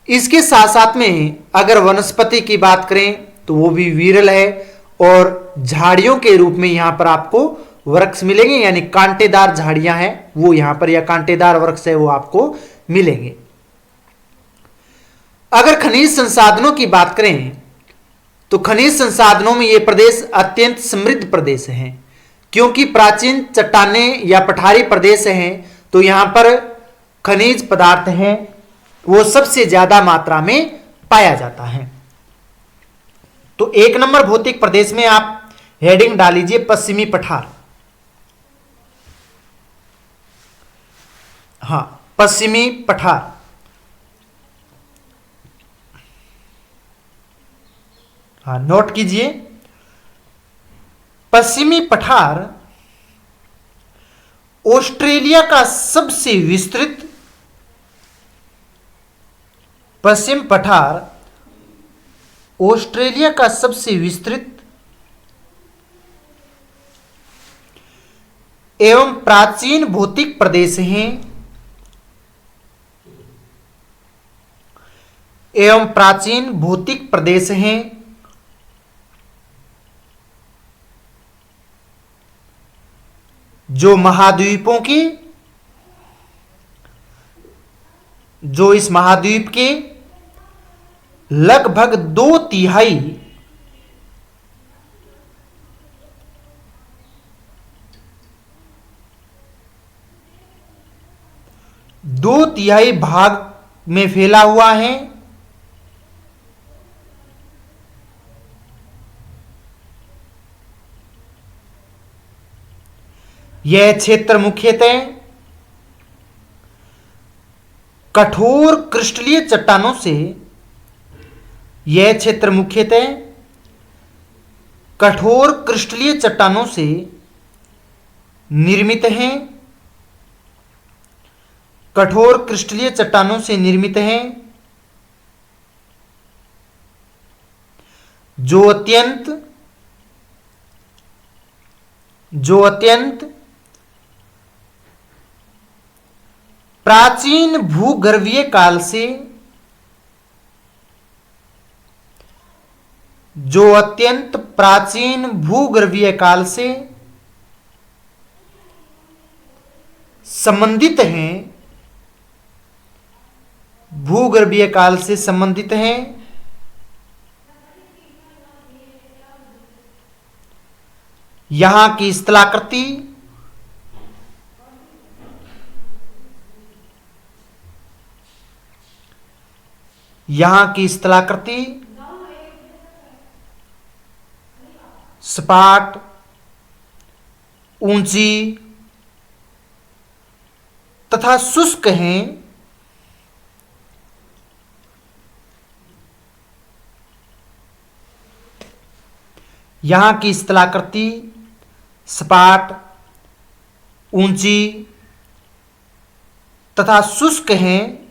इसके साथ साथ में अगर वनस्पति की बात करें तो वो भी विरल है, और झाड़ियों के रूप में यहां पर आपको वृक्ष मिलेंगे, यानी कांटेदार झाड़ियां हैं वो यहां पर, या कांटेदार वृक्ष है वो आपको मिलेंगे। अगर खनिज संसाधनों की बात करें तो खनिज संसाधनों में यह प्रदेश अत्यंत समृद्ध प्रदेश है, क्योंकि प्राचीन चट्टानें या पठारी प्रदेश हैं, तो यहां पर खनिज पदार्थ हैं वो सबसे ज्यादा मात्रा में पाया जाता है। तो 1 नंबर भौतिक प्रदेश में आप हेडिंग डाल लीजिए पश्चिमी पठार। हां, पश्चिमी पठार। हाँ, नोट कीजिए, पश्चिमी पठार ऑस्ट्रेलिया का सबसे विस्तृत, पश्चिम पठार ऑस्ट्रेलिया का सबसे विस्तृत एवं प्राचीन भौतिक प्रदेश हैं, एवं प्राचीन भौतिक प्रदेश हैं जो महाद्वीपों की, जो इस महाद्वीप के लगभग 2/3 भाग में फैला हुआ है। यह क्षेत्र मुख्यतः कठोर क्रिस्टलीय चट्टानों से, यह क्षेत्र मुख्यतः कठोर क्रिस्टलीय चट्टानों से निर्मित हैं, कठोर क्रिस्टलीय चट्टानों से निर्मित हैं जो अत्यंत प्राचीन भूगर्भीय काल से, जो अत्यंत प्राचीन भूगर्भीय काल से संबंधित हैं, भूगर्भीय काल से संबंधित हैं, यहां की स्थलाकृति यहां की स्थलाकृति सपाट, ऊंची तथा शुष्क हैं। यहां की स्थलाकृति सपाट, ऊंची तथा शुष्क हैं।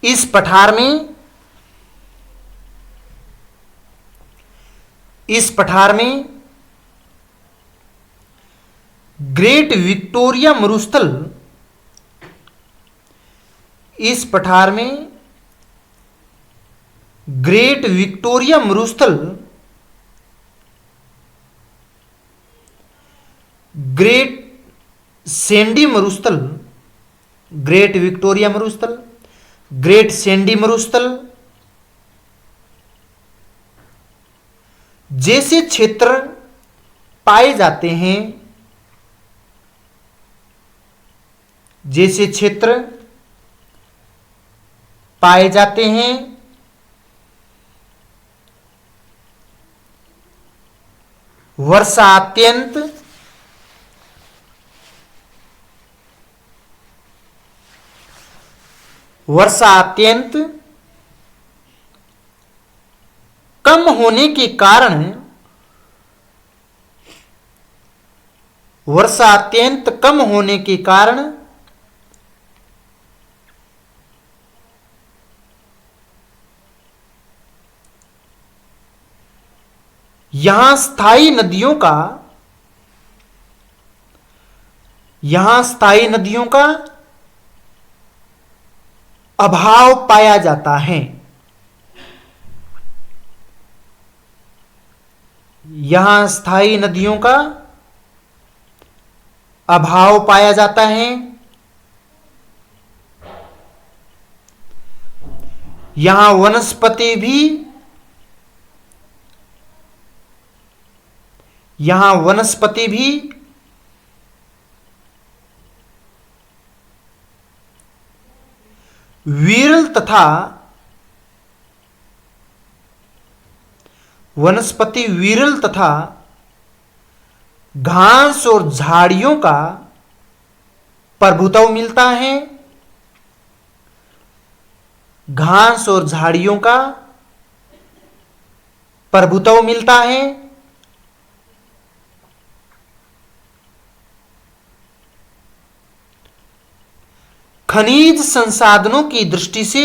इस पठार में ग्रेट विक्टोरिया मरुस्थल, इस पठार में ग्रेट विक्टोरिया मरुस्थल, ग्रेट सैंडी मरुस्थल, ग्रेट विक्टोरिया मरुस्थल, ग्रेट सैंडी मरुस्थल जैसे क्षेत्र पाए जाते हैं, जैसे क्षेत्र पाए जाते हैं। वर्षा अत्यंत कम होने के कारण, वर्षा अत्यंत कम होने के कारण यहां स्थायी नदियों का अभाव पाया जाता है। यहां स्थायी नदियों का अभाव पाया जाता है। यहां वनस्पति भी विरल तथा घास और झाड़ियों का प्रभुत्व मिलता है। घास और झाड़ियों का प्रभुत्व मिलता है। खनिज संसाधनों की दृष्टि से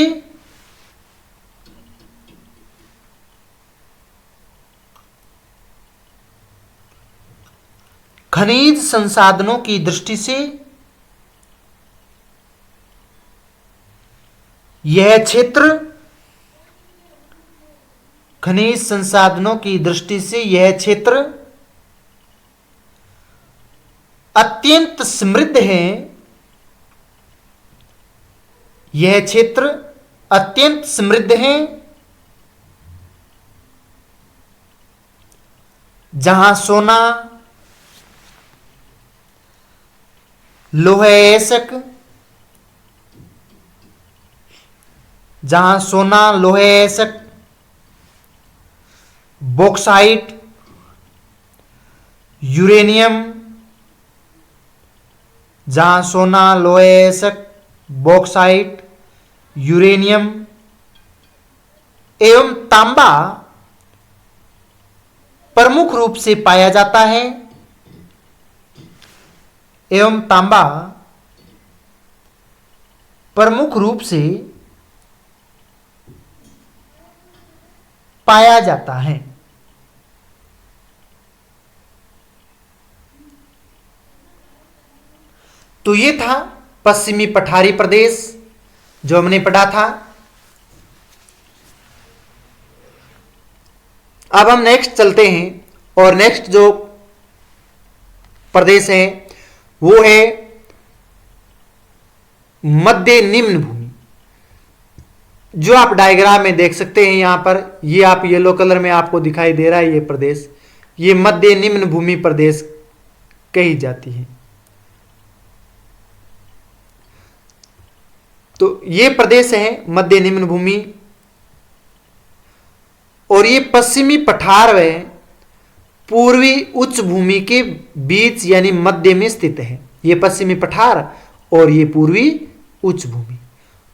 यह क्षेत्र अत्यंत समृद्ध है। यह क्षेत्र अत्यंत समृद्ध है, जहां सोना, लोहे एसक, बॉक्साइट, यूरेनियम, जहां सोना, लोहे एसक, बॉक्साइट, यूरेनियम एवं तांबा प्रमुख रूप से पाया जाता है। तो ये था पश्चिमी पठारी प्रदेश जो हमने पढ़ा था। अब हम नेक्स्ट चलते हैं और नेक्स्ट जो प्रदेश है वो है मध्य निम्न भूमि। जो आप डायग्राम में देख सकते हैं यहां पर, ये आप येलो कलर में आपको दिखाई दे रहा है ये प्रदेश, ये मध्य निम्न भूमि प्रदेश कही जाती है। तो ये प्रदेश है मध्य निम्न भूमि, और ये पश्चिमी पठार व पूर्वी उच्च भूमि के बीच यानी मध्य में स्थित है। ये पश्चिमी पठार और ये पूर्वी उच्च भूमि,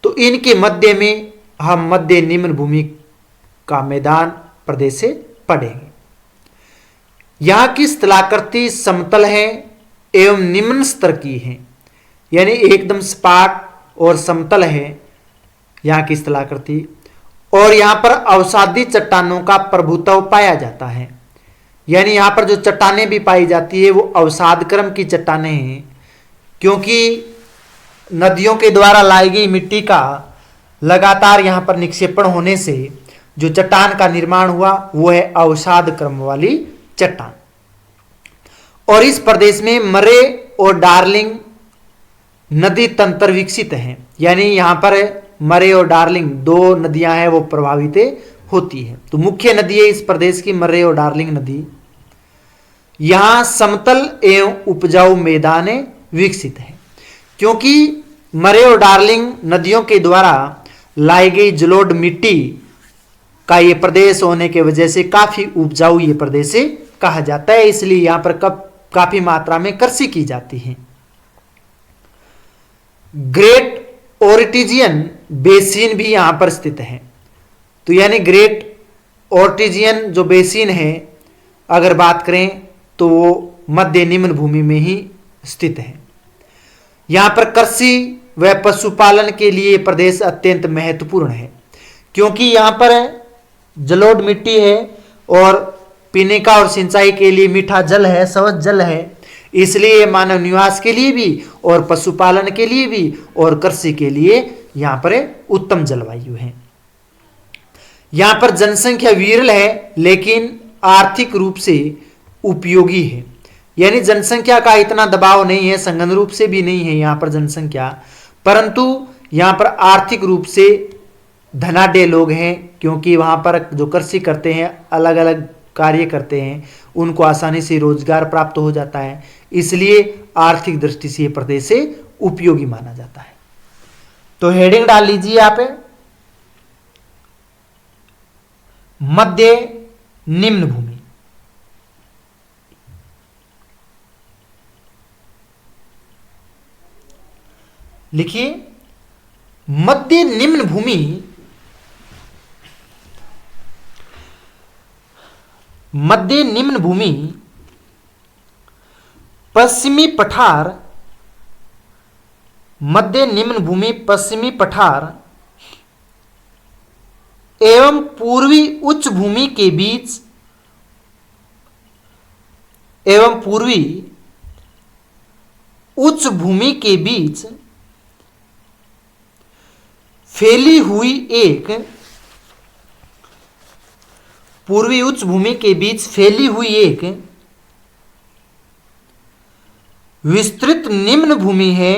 तो इनके मध्य में हम मध्य निम्न भूमि का मैदान प्रदेश से पढ़ेंगे। यहाँ की स्थलाकृति समतल है एवं निम्न स्तर की है, यानी एकदम सपाट और समतल है यहाँ की स्थलाकृति, और यहाँ पर अवसादी चट्टानों का प्रभुत्व पाया जाता है। यानी यहाँ पर जो चट्टानें भी पाई जाती है वो अवसाद क्रम की चट्टानें हैं, क्योंकि नदियों के द्वारा लाई गई मिट्टी का लगातार यहाँ पर निक्षेपण होने से जो चट्टान का निर्माण हुआ वो है अवसाद क्रम वाली चट्टान। और इस प्रदेश में मरे और डार्लिंग नदी तंत्र विकसित हैं, यानी यहाँ पर मरे और डार्लिंग दो नदियां हैं वो प्रभावित होती है। तो मुख्य नदी है इस प्रदेश की मरे और डार्लिंग नदी। यहाँ समतल एवं उपजाऊ मैदान विकसित है, क्योंकि मरे और डार्लिंग नदियों के द्वारा लाई गई जलोढ़ मिट्टी का ये प्रदेश होने के वजह से काफी उपजाऊ ये प्रदेश कहा जाता है, इसलिए यहाँ पर काफी मात्रा में कृषि की जाती है। ग्रेट ओर्टिजियन बेसिन भी यहां पर स्थित है। तो यानी ग्रेट ओर्टिजियन जो बेसिन है अगर बात करें तो वो मध्य निम्न भूमि में ही स्थित है। यहां पर कृषि व पशुपालन के लिए प्रदेश अत्यंत महत्वपूर्ण है, क्योंकि यहां पर जलोढ़ मिट्टी है और पीने का और सिंचाई के लिए मीठा जल है, स्वच्छ जल है, इसलिए मानव निवास के लिए भी और पशुपालन के लिए भी और कृषि के लिए यहाँ पर उत्तम जलवायु है। यहाँ पर जनसंख्या विरल है लेकिन आर्थिक रूप से उपयोगी है, यानी जनसंख्या का इतना दबाव नहीं है, संघन रूप से भी नहीं है यहाँ पर जनसंख्या, परंतु यहाँ पर आर्थिक रूप से धनाढ्य लोग हैं, क्योंकि वहाँ पर जो कृषि करते हैं अलग अलग कार्य करते हैं उनको आसानी से रोजगार प्राप्त हो जाता है, इसलिए आर्थिक दृष्टि से यह प्रदेश से उपयोगी माना जाता है। तो हेडिंग डाल लीजिए आप मध्य निम्न भूमि। लिखिए मध्य निम्न भूमि मध्य निम्न भूमि पश्चिमी पठार मध्य निम्न भूमि पश्चिमी पठार एवं पूर्वी उच्च भूमि के बीच एवं पूर्वी उच्च भूमि के बीच फैली हुई एक पूर्वी उच्च भूमि के बीच फैली हुई एक विस्तृत निम्न भूमि है।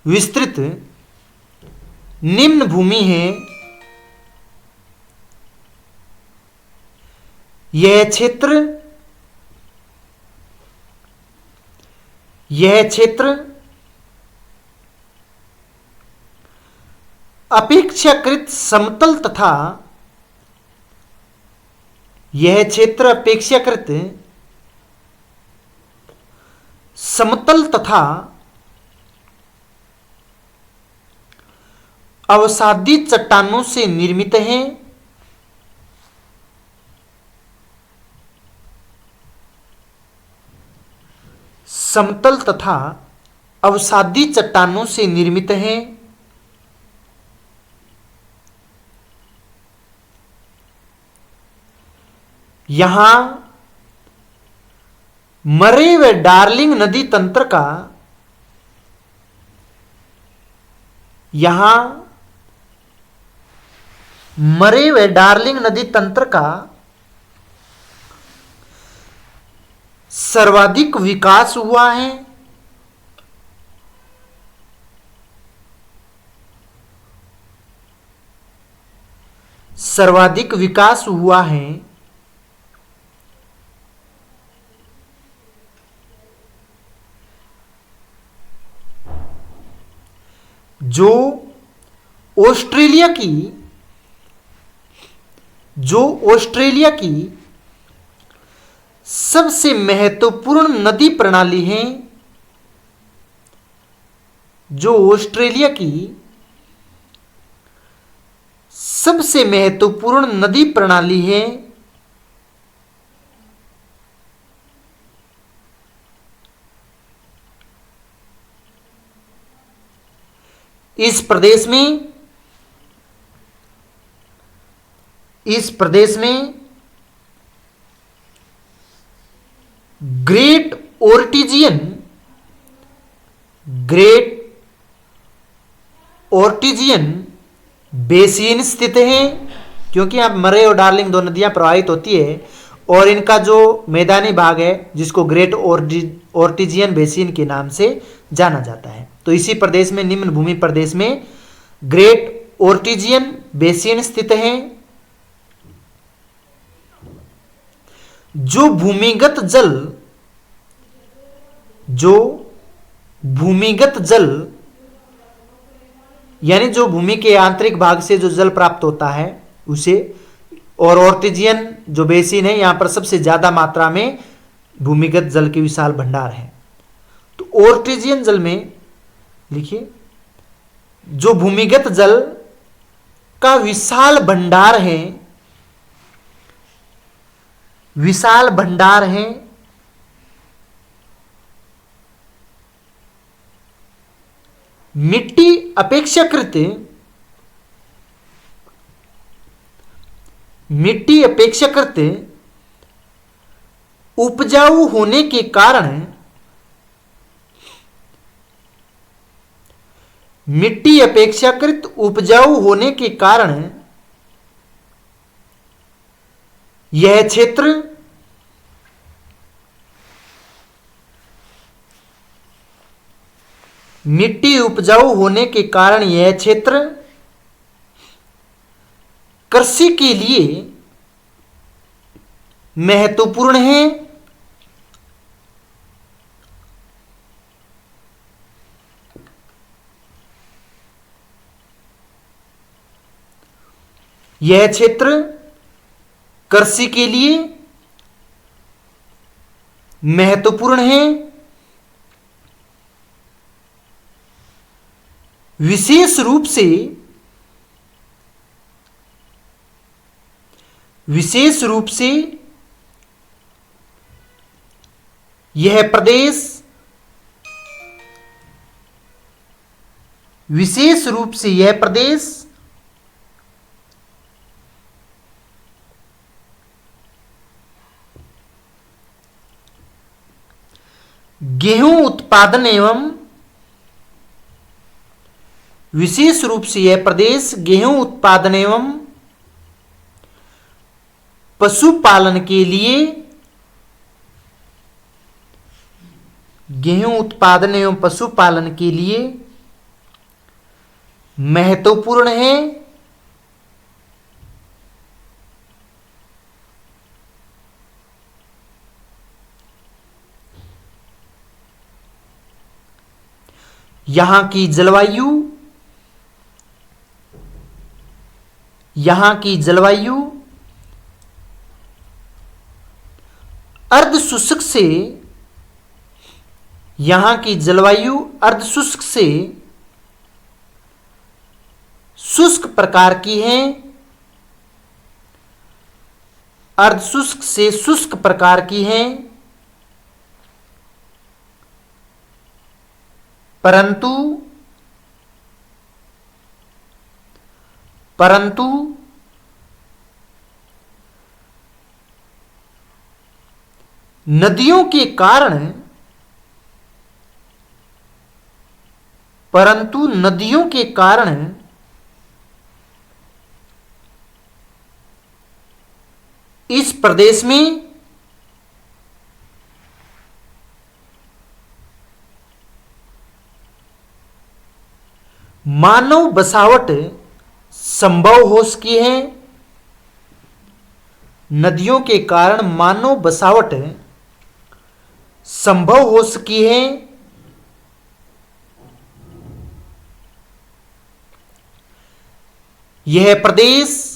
विस्तृत निम्न भूमि है। यह क्षेत्र अपेक्षाकृत समतल तथा यह क्षेत्र अपेक्षाकृत समतल तथा अवसादी चट्टानों से निर्मित है। समतल तथा अवसादी चट्टानों से निर्मित है। यहां मरे व डार्लिंग नदी तंत्र का मरे व डार्लिंग नदी तंत्र का सर्वाधिक विकास हुआ है। सर्वाधिक विकास हुआ है। जो ऑस्ट्रेलिया की सबसे महत्वपूर्ण नदी प्रणाली है, जो ऑस्ट्रेलिया की सबसे महत्वपूर्ण नदी प्रणाली है, इस प्रदेश में ग्रेट ओर्टिजियन बेसिन स्थित है, क्योंकि यहां मरे और डार्लिंग दो नदियां प्रवाहित होती है और इनका जो मैदानी भाग है जिसको ग्रेट ओर्टिजियन बेसिन के नाम से जाना जाता है। तो इसी प्रदेश में, निम्न भूमि प्रदेश में ग्रेट ओर्टिजियन बेसिन स्थित है, जो भूमिगत जल यानी जो भूमि के आंतरिक भाग से जो जल प्राप्त होता है उसे, और ओर्टिजियन जो बेसिन है, यहां पर सबसे ज्यादा मात्रा में भूमिगत जल के विशाल भंडार है। तो ओर्टिजियन जल में लिखिए, जो भूमिगत जल का विशाल भंडार है, मिट्टी अपेक्षाकृत उपजाऊ होने के कारण यह क्षेत्र कृषि के लिए महत्वपूर्ण है। यह क्षेत्र कृषि के लिए महत्वपूर्ण है, विशेष रूप से यह प्रदेश गेहूं उत्पादन एवं पशुपालन के लिए महत्वपूर्ण है। यहां की जलवायु अर्ध शुष्क से शुष्क प्रकार की है, परंतु नदियों के कारण इस प्रदेश में मानव बसावट संभव हो सकी है। नदियों के कारण मानव बसावट संभव हो सकी है। यह प्रदेश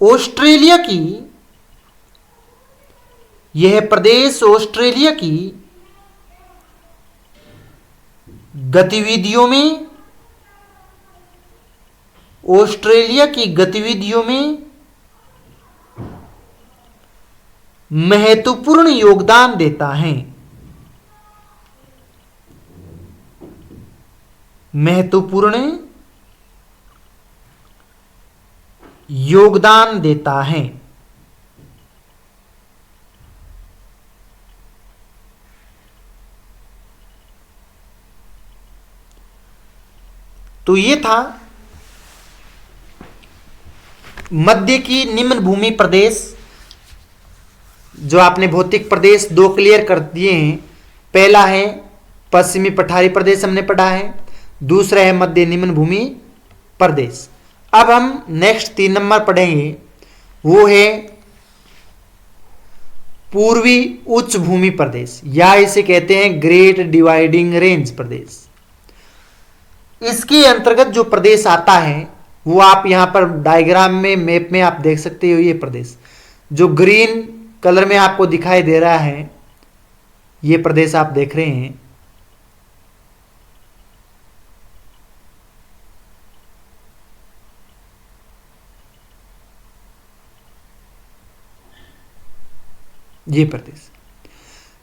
ऑस्ट्रेलिया की गतिविधियों में महत्वपूर्ण योगदान देता है। तो ये था मध्य की निम्न भूमि प्रदेश, जो आपने भौतिक प्रदेश दो क्लियर कर दिए हैं। पहला है पश्चिमी पठारी प्रदेश हमने पढ़ा है, दूसरा है मध्य निम्न भूमि प्रदेश। अब हम नेक्स्ट 3 नंबर पढ़ेंगे, वो है पूर्वी उच्च भूमि प्रदेश, या इसे कहते हैं ग्रेट डिवाइडिंग रेंज प्रदेश। इसके अंतर्गत जो प्रदेश आता है वो आप यहां पर डायग्राम में, मैप में आप देख सकते हो। ये प्रदेश जो ग्रीन कलर में आपको दिखाई दे रहा है, ये प्रदेश आप देख रहे हैं। ये प्रदेश,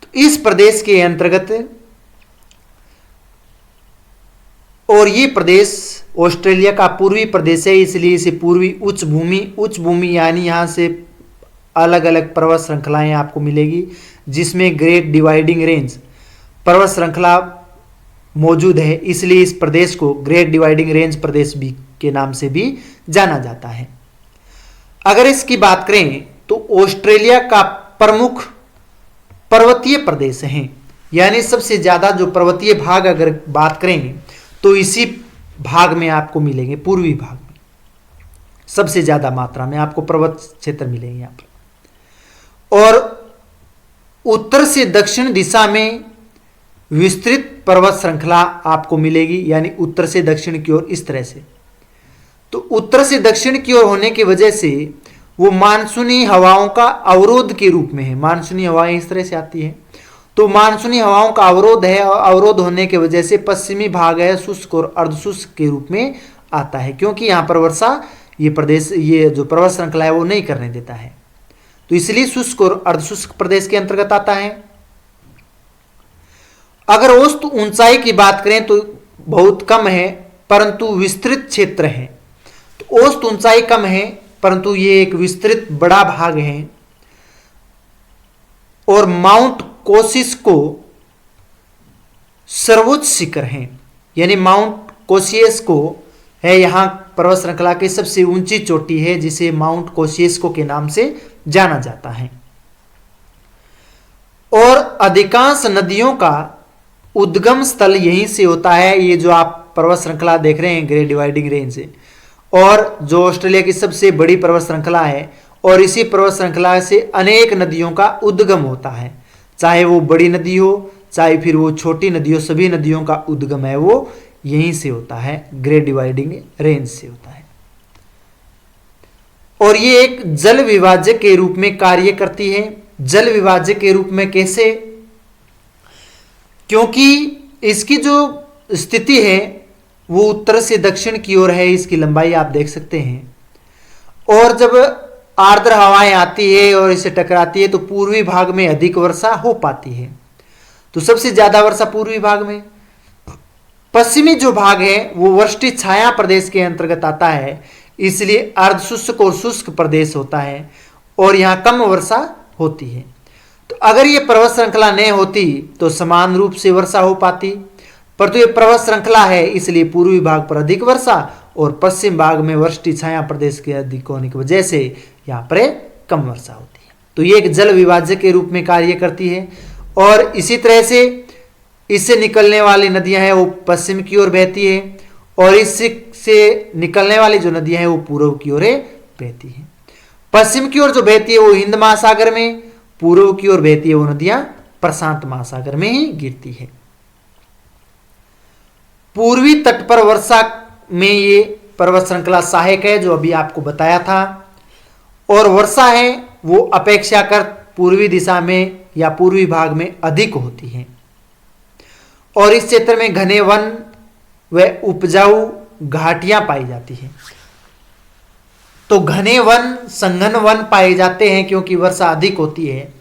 तो इस प्रदेश के अंतर्गत, और ये प्रदेश ऑस्ट्रेलिया का पूर्वी प्रदेश है, इसलिए इसे पूर्वी उच्च भूमि यानी यहां से अलग अलग पर्वत श्रृंखलाएं आपको मिलेगी, जिसमें ग्रेट डिवाइडिंग रेंज पर्वत श्रृंखला मौजूद है, इसलिए इस प्रदेश को ग्रेट डिवाइडिंग रेंज प्रदेश भी के नाम से भी जाना जाता है। अगर इसकी बात करें तो ऑस्ट्रेलिया का प्रमुख पर्वतीय प्रदेश हैं, यानी सबसे ज्यादा जो पर्वतीय भाग अगर बात करें तो इसी भाग में आपको मिलेंगे। पूर्वी भाग में सबसे ज्यादा मात्रा में आपको पर्वत क्षेत्र मिलेंगे यहां पर, और उत्तर से दक्षिण दिशा में विस्तृत पर्वत श्रृंखला आपको मिलेगी, यानी उत्तर से दक्षिण की ओर इस तरह से। तो उत्तर से दक्षिण की ओर होने की वजह से वो मानसूनी हवाओं का अवरोध के रूप में है। मानसूनी हवाएं इस तरह से आती हैं, तो मानसूनी हवाओं का अवरोध है, और अवरोध होने की वजह से पश्चिमी भाग है शुष्क और अर्धशुष्क के रूप में आता है, क्योंकि यहाँ पर वर्षा ये प्रदेश, ये जो पर्वत श्रृंखला है वो नहीं करने देता है, तो इसलिए शुष्क और अर्धशुष्क प्रदेश के अंतर्गत आता है। अगर औसत ऊंचाई की बात करें तो बहुत कम है, परंतु विस्तृत क्षेत्र है। तो औसत ऊंचाई कम है, परंतु ये एक विस्तृत बड़ा भाग है, और माउंट कोसिस्को सर्वोच्च शिखर है, यानी माउंट कोसिस्को है यहां पर्वत श्रृंखला की सबसे ऊंची चोटी है, जिसे माउंट कोसिस्को के नाम से जाना जाता है। और अधिकांश नदियों का उद्गम स्थल यहीं से होता है। ये जो आप पर्वत श्रृंखला देख रहे हैं ग्रेट डिवाइडिंग रेंज से, और जो ऑस्ट्रेलिया की सबसे बड़ी पर्वत श्रृंखला है, और इसी पर्वत श्रृंखला से अनेक नदियों का उद्गम होता है, चाहे वो बड़ी नदी हो चाहे फिर वो छोटी नदी हो, सभी नदियों का उद्गम है वो यहीं से होता है, ग्रेट डिवाइडिंग रेंज से होता है। और ये एक जल विभाजक के रूप में कार्य करती है। जल विभाजक के रूप में कैसे? क्योंकि इसकी जो स्थिति है वो उत्तर से दक्षिण की ओर है, इसकी लंबाई आप देख सकते हैं, और जब आर्द्र हवाएं आती है और इसे टकराती है तो पूर्वी भाग में अधिक वर्षा हो पाती है। तो सबसे ज्यादा वर्षा पूर्वी भाग में। पश्चिमी जो भाग है वो वृष्टि छाया प्रदेश के अंतर्गत आता है, इसलिए अर्धशुष्क और शुष्क प्रदेश होता है, और यहाँ कम वर्षा होती है। तो अगर ये पर्वत श्रृंखला नहीं होती तो समान रूप से वर्षा हो पाती, पर तो ये पर्वत श्रृंखला है इसलिए पूर्वी भाग पर अधिक वर्षा और पश्चिम भाग में वृष्टि छाया प्रदेश के अधिक होने की वजह से यहाँ पर कम वर्षा होती है। तो ये एक जल विभाजक के रूप में कार्य करती है। और इसी तरह से इससे निकलने वाली नदियां हैं वो पश्चिम की ओर बहती है, और इससे निकलने वाली जो नदियां हैं वो पूर्व की ओर बहती हैं। पश्चिम की ओर जो बहती है वो हिंद महासागर में, पूर्व की ओर बहती है वो नदियां प्रशांत महासागर में ही गिरती है। पूर्वी तट पर वर्षा में ये पर्वत श्रृंखला सहायक है, जो अभी आपको बताया था, और वर्षा है वो अपेक्षाकृत पूर्वी दिशा में या पूर्वी भाग में अधिक होती है, और इस क्षेत्र में घने वन व उपजाऊ घाटियां पाई जाती हैं। तो घने वन, संघन वन पाए जाते हैं क्योंकि वर्षा अधिक होती है,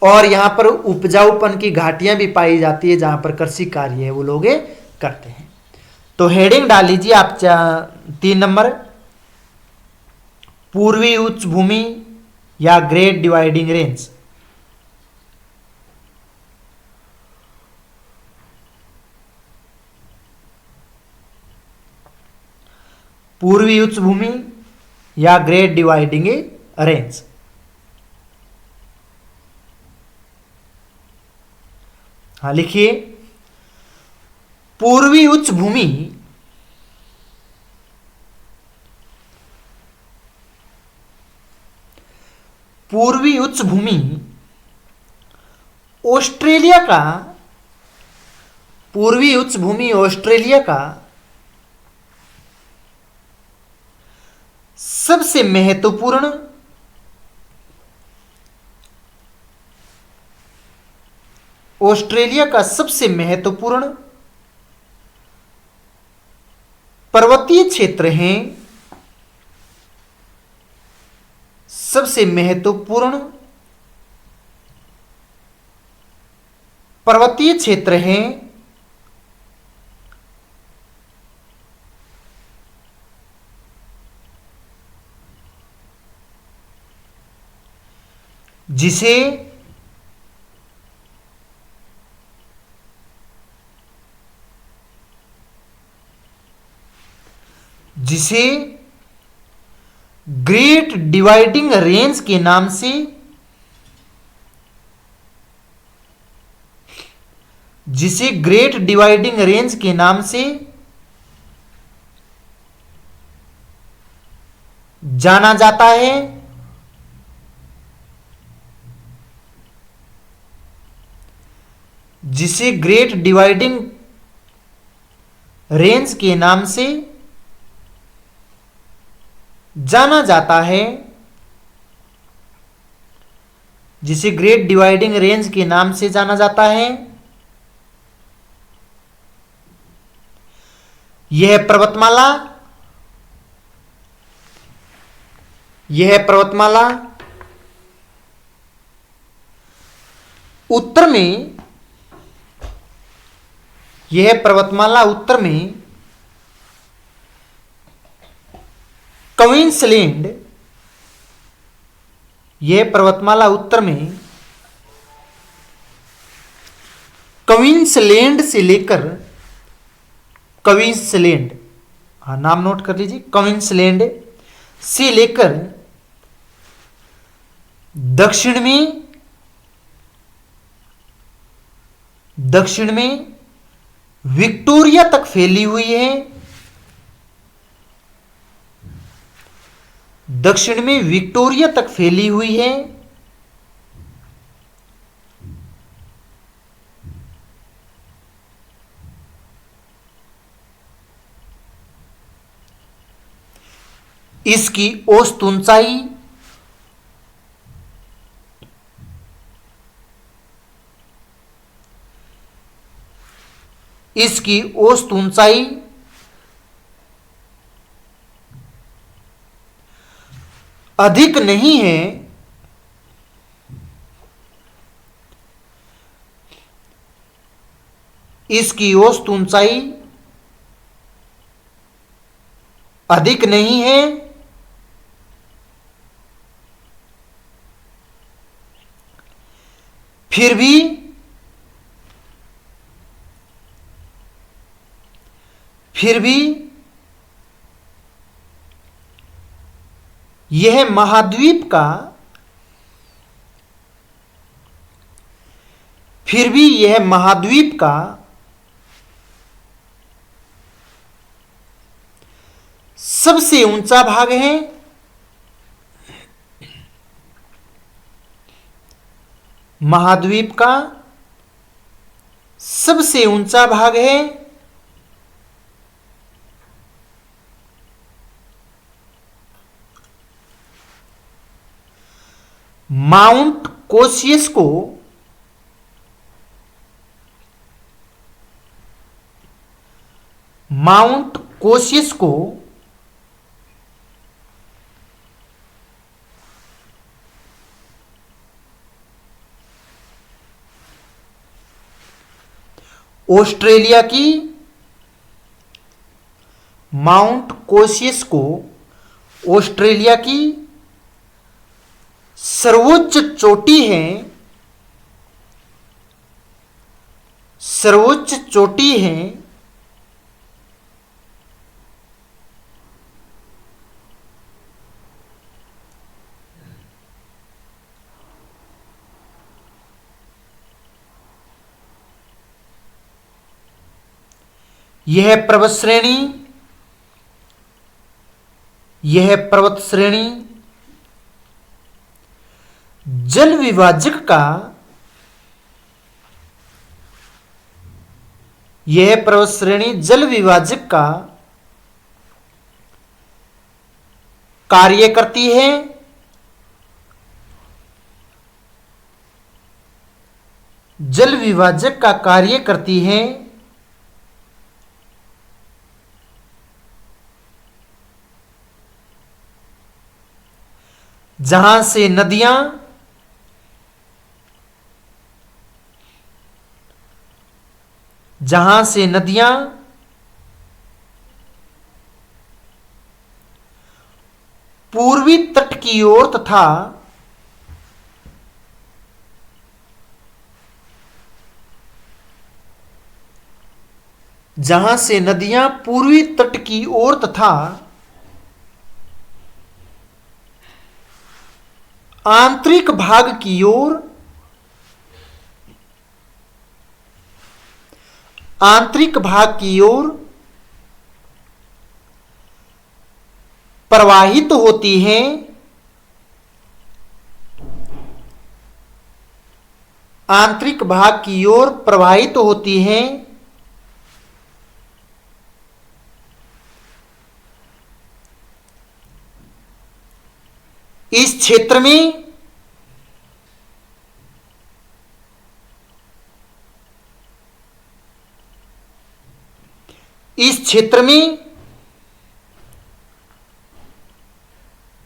और यहां पर उपजाऊपन की घाटियां भी पाई जाती है जहां पर कृषि कार्य है वो लोग करते हैं। तो हेडिंग डाल लीजिए आप 3 नंबर, पूर्वी उच्च भूमि या ग्रेट डिवाइडिंग रेंज। पूर्वी उच्च भूमि या ग्रेट डिवाइडिंग रेंज। हाँ लिखिए, पूर्वी उच्च भूमि पूर्वी उच्च भूमि ऑस्ट्रेलिया का, पूर्वी उच्च भूमि ऑस्ट्रेलिया का सबसे महत्वपूर्ण ऑस्ट्रेलिया का सबसे महत्वपूर्ण पर्वतीय क्षेत्र है, सबसे महत्वपूर्ण पर्वतीय क्षेत्र है, जिसे ग्रेट डिवाइडिंग रेंज के नाम से, जिसे ग्रेट डिवाइडिंग रेंज के नाम से जाना जाता है, जिसे ग्रेट डिवाइडिंग रेंज के नाम से जाना जाता है, जिसे ग्रेट डिवाइडिंग रेंज के नाम से जाना जाता है। यह पर्वतमाला, उत्तर में, यह पर्वतमाला उत्तर में क्वींसलैंड, यह पर्वतमाला उत्तर में क्वींसलैंड से लेकर, क्वींसलैंड, हाँ नाम नोट कर लीजिए, क्वींसलैंड से लेकर दक्षिण में विक्टोरिया तक फैली हुई है, दक्षिण में विक्टोरिया तक फैली हुई है। इसकी औसत ऊंचाई अधिक नहीं है, इसकी औसत ऊंचाई अधिक नहीं है, फिर भी यह महाद्वीप का सबसे ऊंचा भाग है, महाद्वीप का सबसे ऊंचा भाग है माउंट कोसियस को ऑस्ट्रेलिया की माउंट कोसियस को ऑस्ट्रेलिया की सर्वोच्च चोटी है, सर्वोच्च चोटी है यह पर्वत श्रेणी जल विभाजक का कार्य करती है। जल विभाजक का कार्य करती है। जहां से नदियां पूर्वी तट की ओर तथा आंतरिक भाग की ओर प्रवाहित होती हैं। आंतरिक भाग की ओर प्रवाहित होती हैं। इस क्षेत्र में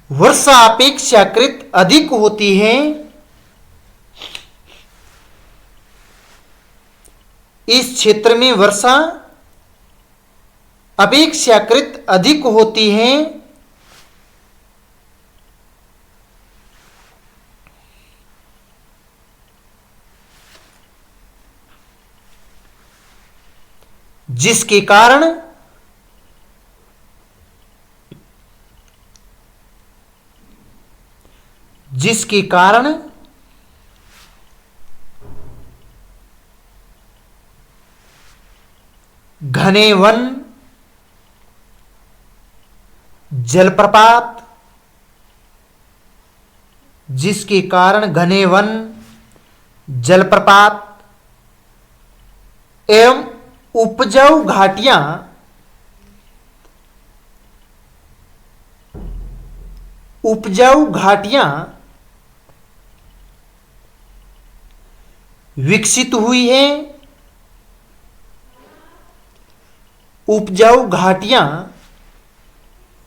वर्षा अपेक्षाकृत अधिक होती है। इस क्षेत्र में वर्षा अपेक्षाकृत अधिक होती है। जिसके कारण घने वन, जलप्रपात एवं उपजाऊ घाटियां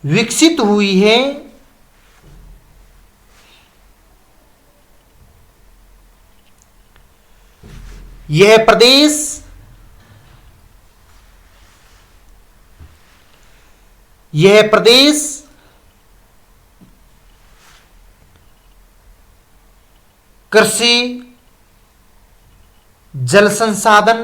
विकसित हुई है। यह प्रदेश कृषि, जल संसाधन,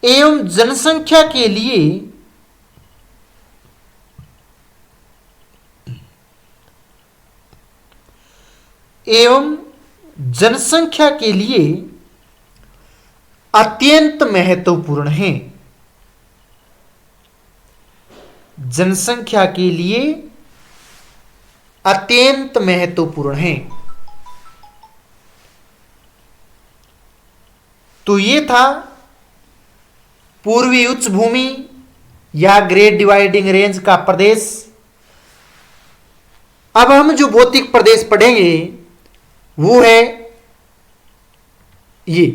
एवं जनसंख्या के लिए अत्यंत महत्वपूर्ण है। जनसंख्या के लिए अत्यंत महत्वपूर्ण हैं। तो ये था पूर्वी उच्च भूमि या ग्रेट डिवाइडिंग रेंज का प्रदेश। अब हम जो भौतिक प्रदेश पढ़ेंगे वो है ये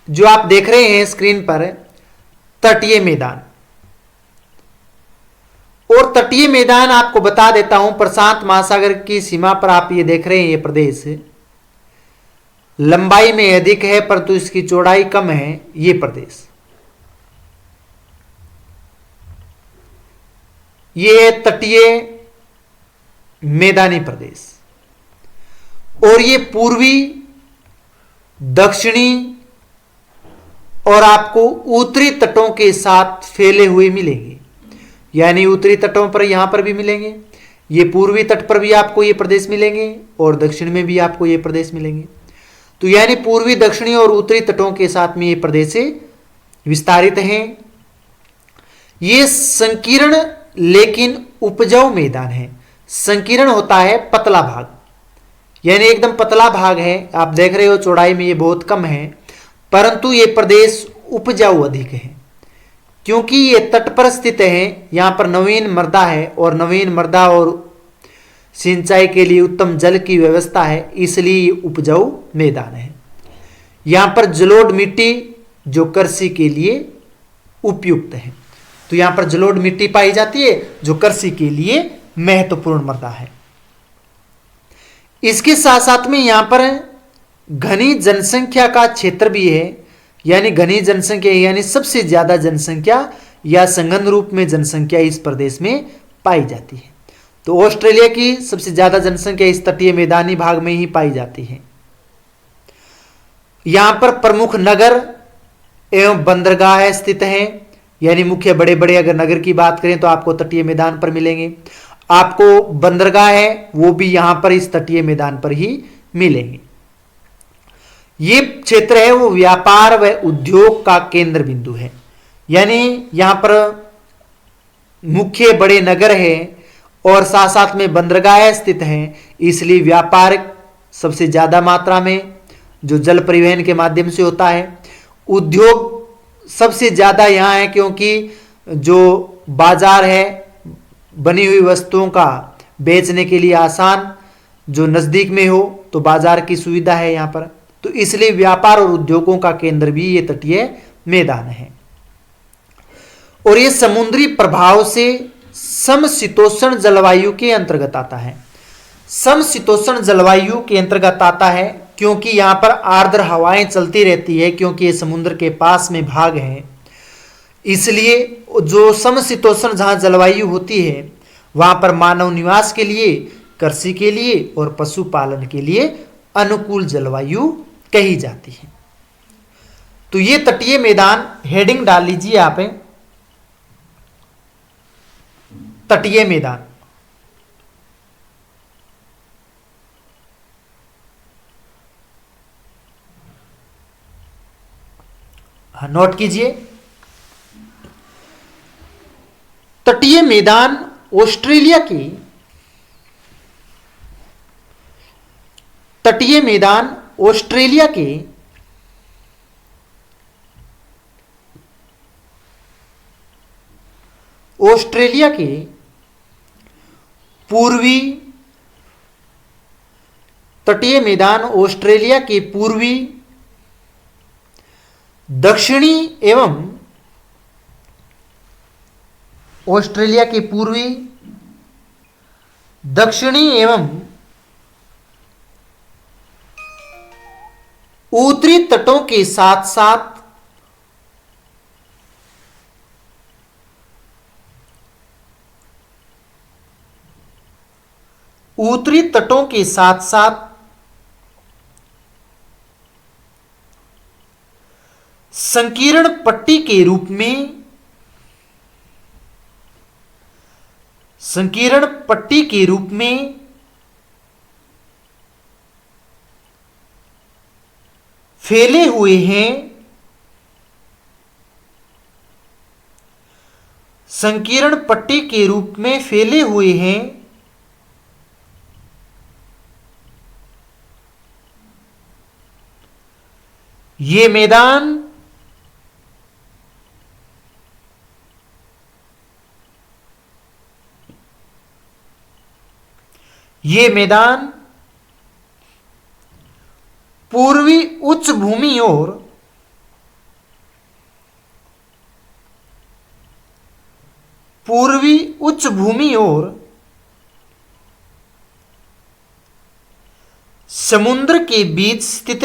जो आप देख रहे हैं स्क्रीन पर, तटीय मैदान। और तटीय मैदान आपको बता देता हूं, प्रशांत महासागर की सीमा पर आप ये देख रहे हैं, ये प्रदेश लंबाई में अधिक है परंतु इसकी चौड़ाई कम है। ये प्रदेश ये है तटीय मैदानी प्रदेश। और ये पूर्वी, दक्षिणी और आपको उत्तरी तटों के साथ फैले हुए मिलेंगे। यानी उत्तरी तटों पर यहां पर भी मिलेंगे, ये पूर्वी तट पर भी आपको ये प्रदेश मिलेंगे और दक्षिण में भी आपको ये प्रदेश मिलेंगे। तो यानी पूर्वी, दक्षिणी और उत्तरी तटों के साथ में ये प्रदेश विस्तारित हैं। ये संकीर्ण लेकिन उपजाऊ मैदान है। संकीर्ण होता है पतला भाग, यानी एकदम पतला भाग है। आप देख रहे हो चौड़ाई में ये बहुत कम है, परंतु ये प्रदेश उपजाऊ अधिक है क्योंकि ये तट पर स्थित है। यहां पर नवीन मृदा है और नवीन मृदा और सिंचाई के लिए उत्तम जल की व्यवस्था है, इसलिए ये उपजाऊ मैदान है। यहां पर जलोढ़ मिट्टी जो कृषि के लिए उपयुक्त है। तो यहां पर जलोढ़ मिट्टी पाई जाती है जो कृषि के लिए महत्वपूर्ण मृदा है। इसके साथ साथ में यहां पर घनी जनसंख्या का क्षेत्र भी है। यानी घनी जनसंख्या यानी सबसे ज्यादा जनसंख्या या संघन रूप में जनसंख्या इस प्रदेश में पाई जाती है। तो ऑस्ट्रेलिया की सबसे ज्यादा जनसंख्या इस तटीय मैदानी भाग में ही पाई जाती है। यहां पर प्रमुख नगर एवं बंदरगाह स्थित हैं। यानी मुख्य बड़े बड़े अगर नगर की बात करें तो आपको तटीय मैदान पर मिलेंगे। आपको बंदरगाह है वो भी यहां पर इस तटीय मैदान पर ही मिलेंगे। ये क्षेत्र है वो व्यापार व उद्योग का केंद्र बिंदु है। यानी यहां पर मुख्य बड़े नगर है और साथ साथ में बंदरगाह स्थित हैं, इसलिए व्यापार सबसे ज्यादा मात्रा में जो जल परिवहन के माध्यम से होता है। उद्योग सबसे ज्यादा यहां है क्योंकि जो बाजार है बनी हुई वस्तुओं का बेचने के लिए आसान, जो नजदीक में हो तो बाजार की सुविधा है यहां पर। तो इसलिए व्यापार और उद्योगों का केंद्र भी ये तटीय मैदान है। और ये समुद्री प्रभाव से समशीतोष्ण जलवायु के अंतर्गत आता है। समशीतोष्ण जलवायु के अंतर्गत आता है क्योंकि यहां पर आर्द्र हवाएं चलती रहती है, क्योंकि ये समुद्र के पास में भाग है। इसलिए जो समशीतोष्ण जहां जलवायु होती है वहां पर मानव निवास के लिए, कृषि के लिए और पशुपालन के लिए अनुकूल जलवायु कही जाती है। तो ये तटीय मैदान, हेडिंग डाल लीजिए आप, तटीय मैदान। नोट कीजिए, तटीय मैदान ऑस्ट्रेलिया की, तटीय मैदान ऑस्ट्रेलिया के पूर्वी, तटीय मैदान ऑस्ट्रेलिया के पूर्वी, दक्षिणी एवं ऑस्ट्रेलिया के पूर्वी, दक्षिणी एवं उत्तरी तटों के साथ साथ उत्तरी तटों के साथ साथ संकीर्ण पट्टी के रूप में, संकीर्ण पट्टी के रूप में फैले हुए हैं संकीर्ण पट्टी के रूप में फैले हुए हैं। ये मैदान पूर्वी उच्च भूमि और समुद्र के बीच स्थित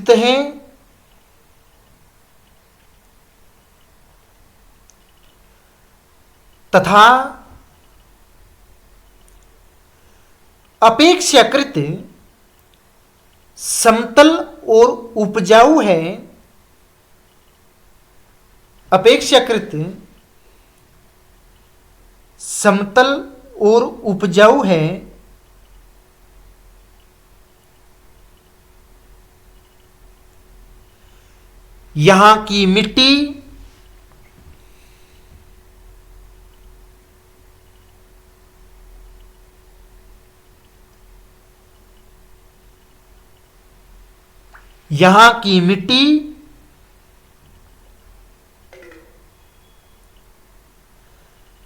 है। तथा अपेक्षाकृत समतल और उपजाऊ है। यहाँ की मिट्टी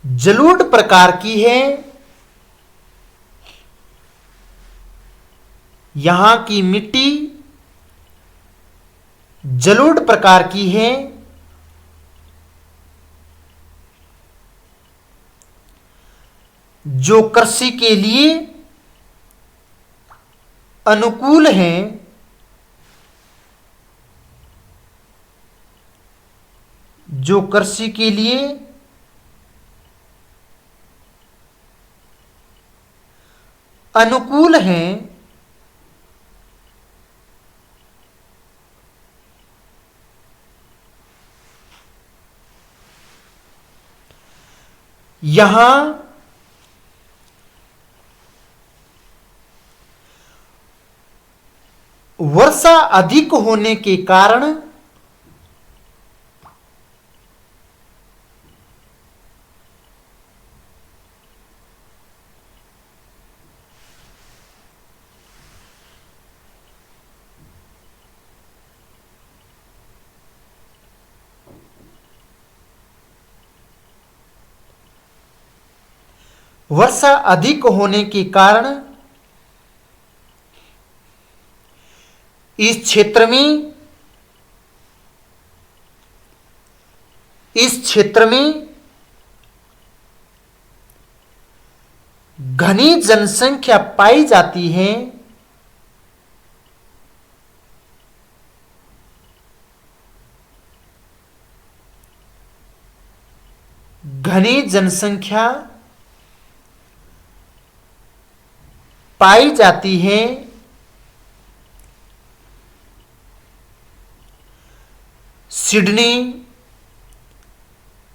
जलोढ़ प्रकार की है। यहाँ की मिट्टी जलोढ़ प्रकार की है। जो कृषि के लिए अनुकूल है। यहाँ वर्षा अधिक होने के कारण इस क्षेत्र में घनी जनसंख्या पाई जाती है। सिडनी,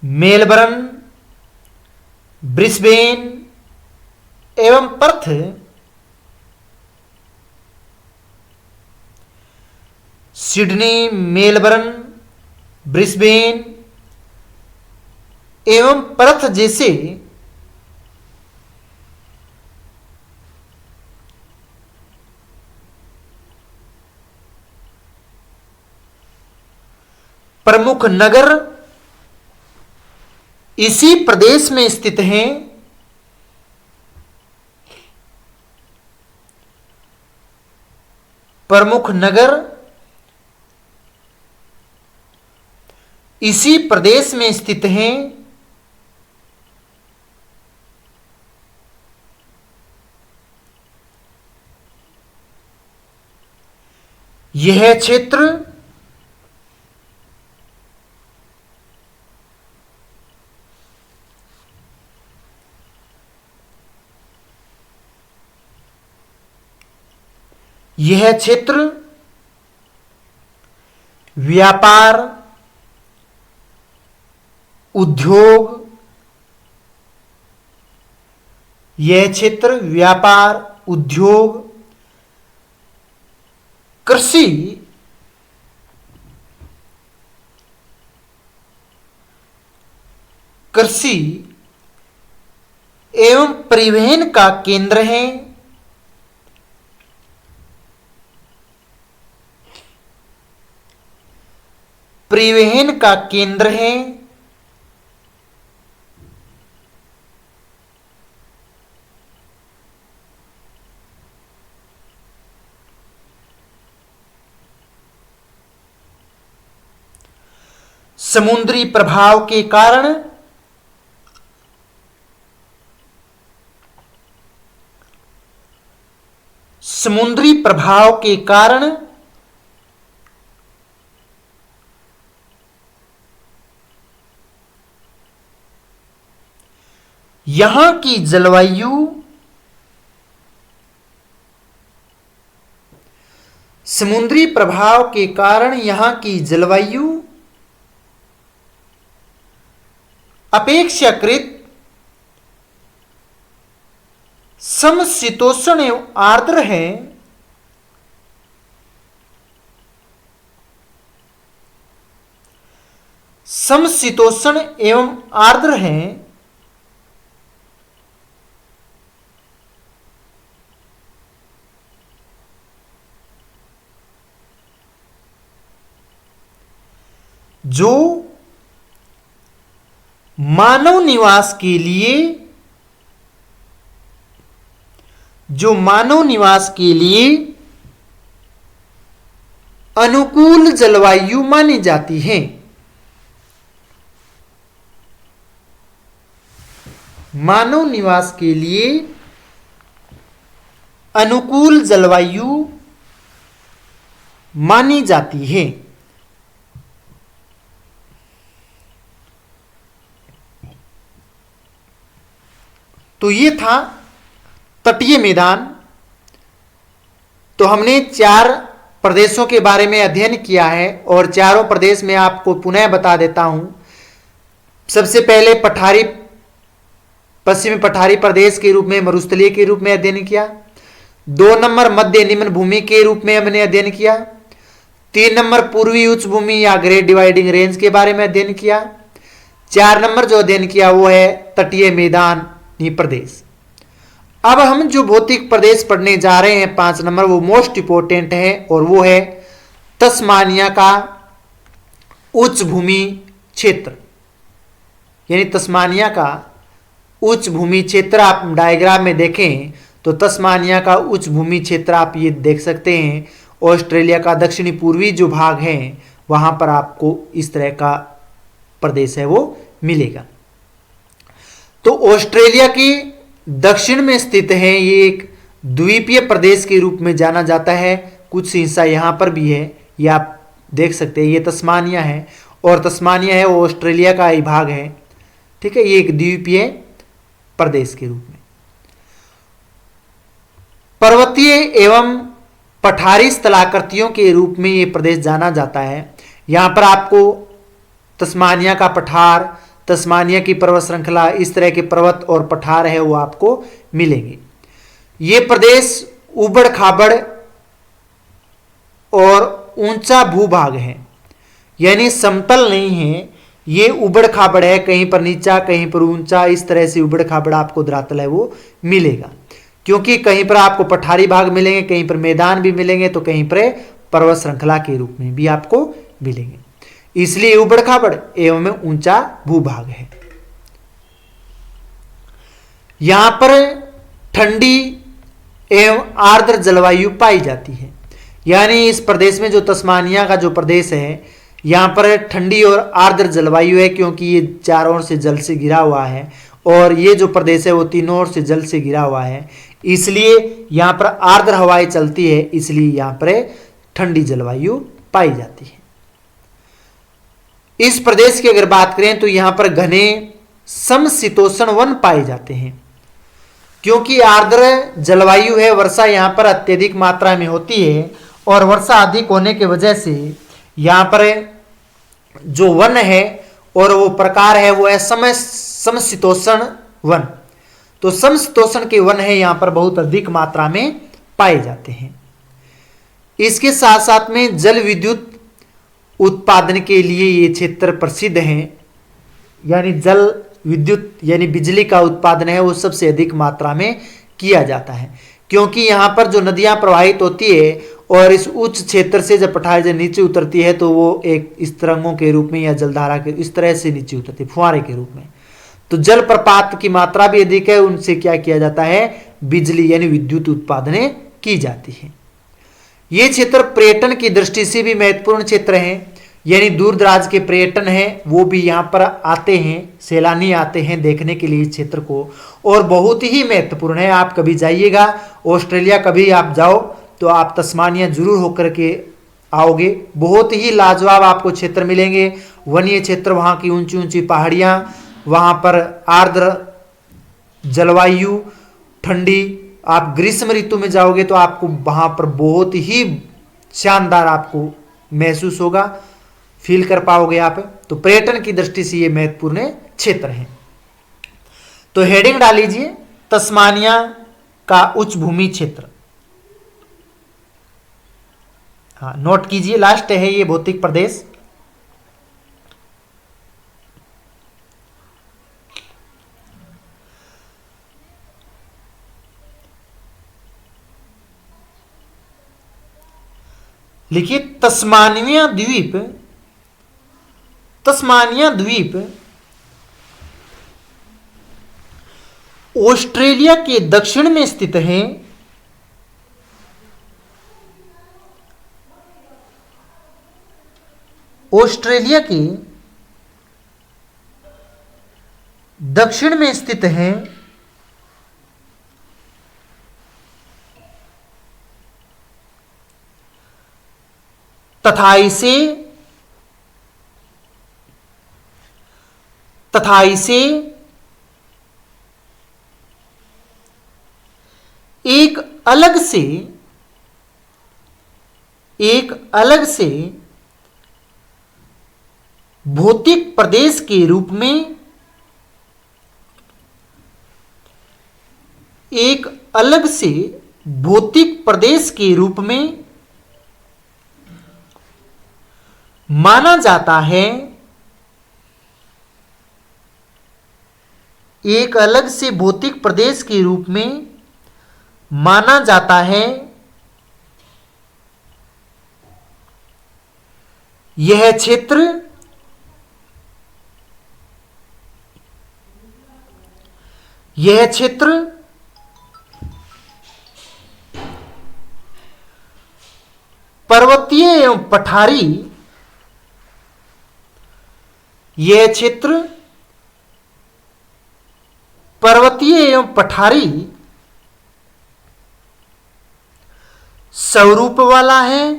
मेलबर्न, ब्रिस्बेन एवं पर्थ जैसे प्रमुख नगर इसी प्रदेश में स्थित हैं। यह क्षेत्र व्यापार, उद्योग कृषि कृषि एवं परिवहन का केंद्र है। परिवहन का केंद्र है। समुद्री प्रभाव के कारण समुद्री प्रभाव के कारण यहां की जलवायु समुद्री प्रभाव के कारण यहां की जलवायु अपेक्षाकृत समशीतोष्ण एवं आर्द्र है। समशीतोष्ण एवं आर्द्र है। जो मानव निवास के लिए अनुकूल जलवायु मानी जाती है। मानव निवास के लिए अनुकूल जलवायु मानी जाती है। तो ये था तटीय मैदान। तो हमने 4 प्रदेशों के बारे में अध्ययन किया है और चारों प्रदेश में आपको पुनः बता देता हूं। सबसे पहले पश्चिमी पठारी प्रदेश के रूप में, मरुस्थलीय के रूप में अध्ययन किया। 2 नंबर मध्य निम्न भूमि के रूप में हमने अध्ययन किया। 3 नंबर पूर्वी उच्च भूमि या ग्रेट डिवाइडिंग रेंज के बारे में अध्ययन किया। 4 नंबर जो अध्ययन किया वो है तटीय मैदानी प्रदेश। अब हम जो भौतिक प्रदेश पढ़ने जा रहे हैं 5 नंबर, वो मोस्ट इंपोर्टेंट है और वो है तस्मानिया का उच्च भूमि क्षेत्र। यानी तस्मानिया का उच्च भूमि क्षेत्र आप डायग्राम में देखें तो तस्मानिया का उच्च भूमि क्षेत्र आप ये देख सकते हैं। ऑस्ट्रेलिया का दक्षिणी पूर्वी जो भाग है वहां पर आपको इस तरह का प्रदेश है वो मिलेगा। तो ऑस्ट्रेलिया की दक्षिण में स्थित है, ये एक द्वीपीय प्रदेश के रूप में जाना जाता है। कुछ हिस्सा यहां पर भी है, ये आप देख सकते हैं। ये तस्मानिया है और तस्मानिया है वो ऑस्ट्रेलिया का ही भाग है। ठीक है, ये एक द्वीपीय प्रदेश के रूप में। पर्वतीय एवं पठारी स्थलाकृतियों के रूप में ये प्रदेश जाना जाता है। यहां पर आपको तस्मानिया का पठार, तस्मानिया की पर्वत श्रृंखला, इस तरह के पर्वत और पठार है वो आपको मिलेंगे। ये प्रदेश उबड़ खाबड़ और ऊंचा भूभाग है, यानी समतल नहीं है। ये उबड़ खाबड़ है, कहीं पर नीचा कहीं पर ऊंचा, इस तरह से उबड़ खाबड़ आपको धरातल है वो मिलेगा। क्योंकि कहीं पर आपको पठारी भाग मिलेंगे, कहीं पर मैदान भी मिलेंगे, तो कहीं पर पर्वत श्रृंखला के रूप में भी आपको मिलेंगे। इसलिए उबड़ खाबड़ एवं ऊंचा भूभाग है। यहां पर ठंडी एवं आर्द्र जलवायु पाई जाती है। यानी इस प्रदेश में जो तस्मानिया का जो प्रदेश है, यहां पर ठंडी और आर्द्र जलवायु है, क्योंकि ये चारों ओर से जल से घिरा हुआ है और ये जो प्रदेश है वो तीनों ओर से जल से घिरा हुआ है। इसलिए यहां पर आर्द्र हवाएं चलती है, इसलिए यहां पर ठंडी जलवायु पाई जाती है। इस प्रदेश की अगर बात करें तो यहां पर घने समशीतोष्ण वन पाए जाते हैं। क्योंकि आर्द्र जलवायु है, वर्षा यहां पर अत्यधिक मात्रा में होती है और वर्षा अधिक होने की वजह से यहां पर जो वन है और वो प्रकार है वो है समशीतोष्ण वन। तो समशीतोष्ण के वन है यहां पर बहुत अधिक मात्रा में पाए जाते हैं। इसके साथ साथ में जल विद्युत उत्पादन के लिए ये क्षेत्र प्रसिद्ध हैं, यानी जल विद्युत यानी बिजली का उत्पादन है वो सबसे अधिक मात्रा में किया जाता है, क्योंकि यहाँ पर जो नदियाँ प्रवाहित होती है और इस उच्च क्षेत्र से जब पठार जब नीचे उतरती है तो वो एक इस तरंगों के रूप में या जलधारा के इस तरह से नीचे उतरती है, फुहारे के रूप में। तो जल प्रपात की मात्रा भी अधिक है, उनसे क्या किया जाता है, बिजली यानी विद्युत उत्पादन की जाती है। ये क्षेत्र पर्यटन की दृष्टि से भी महत्वपूर्ण क्षेत्र है, यानी दूर दराज के पर्यटन हैं वो भी यहाँ पर आते हैं, सैलानी आते हैं देखने के लिए इस क्षेत्र को, और बहुत ही महत्वपूर्ण है। आप कभी जाइएगा ऑस्ट्रेलिया, कभी आप जाओ तो आप तस्मानिया जरूर होकर के आओगे। बहुत ही लाजवाब आपको क्षेत्र मिलेंगे, वन्य क्षेत्र, वहाँ की ऊंची ऊंची पहाड़ियाँ, वहाँ पर आर्द्र जलवायु, ठंडी। आप ग्रीष्म ऋतु में जाओगे तो आपको वहाँ पर बहुत ही शानदार आपको महसूस होगा, फील कर पाओगे आप। तो पर्यटन की दृष्टि से ये महत्वपूर्ण क्षेत्र है। तो हेडिंग डाल लीजिए, तस्मानिया का उच्च भूमि क्षेत्र। हाँ, नोट कीजिए, लास्ट है ये भौतिक प्रदेश। लिखिए तस्मानिया द्वीप। तस्मानिया द्वीप ऑस्ट्रेलिया के दक्षिण में स्थित है। ऑस्ट्रेलिया के दक्षिण में स्थित है। तथा इसे एक अलग से भौतिक प्रदेश के रूप में, एक अलग से भौतिक प्रदेश के रूप में माना जाता है। एक अलग से भौतिक प्रदेश के रूप में माना जाता है। यह क्षेत्र पर्वतीय एवं पठारी, यह क्षेत्र पर्वतीय एवं पठारी स्वरूप वाला है।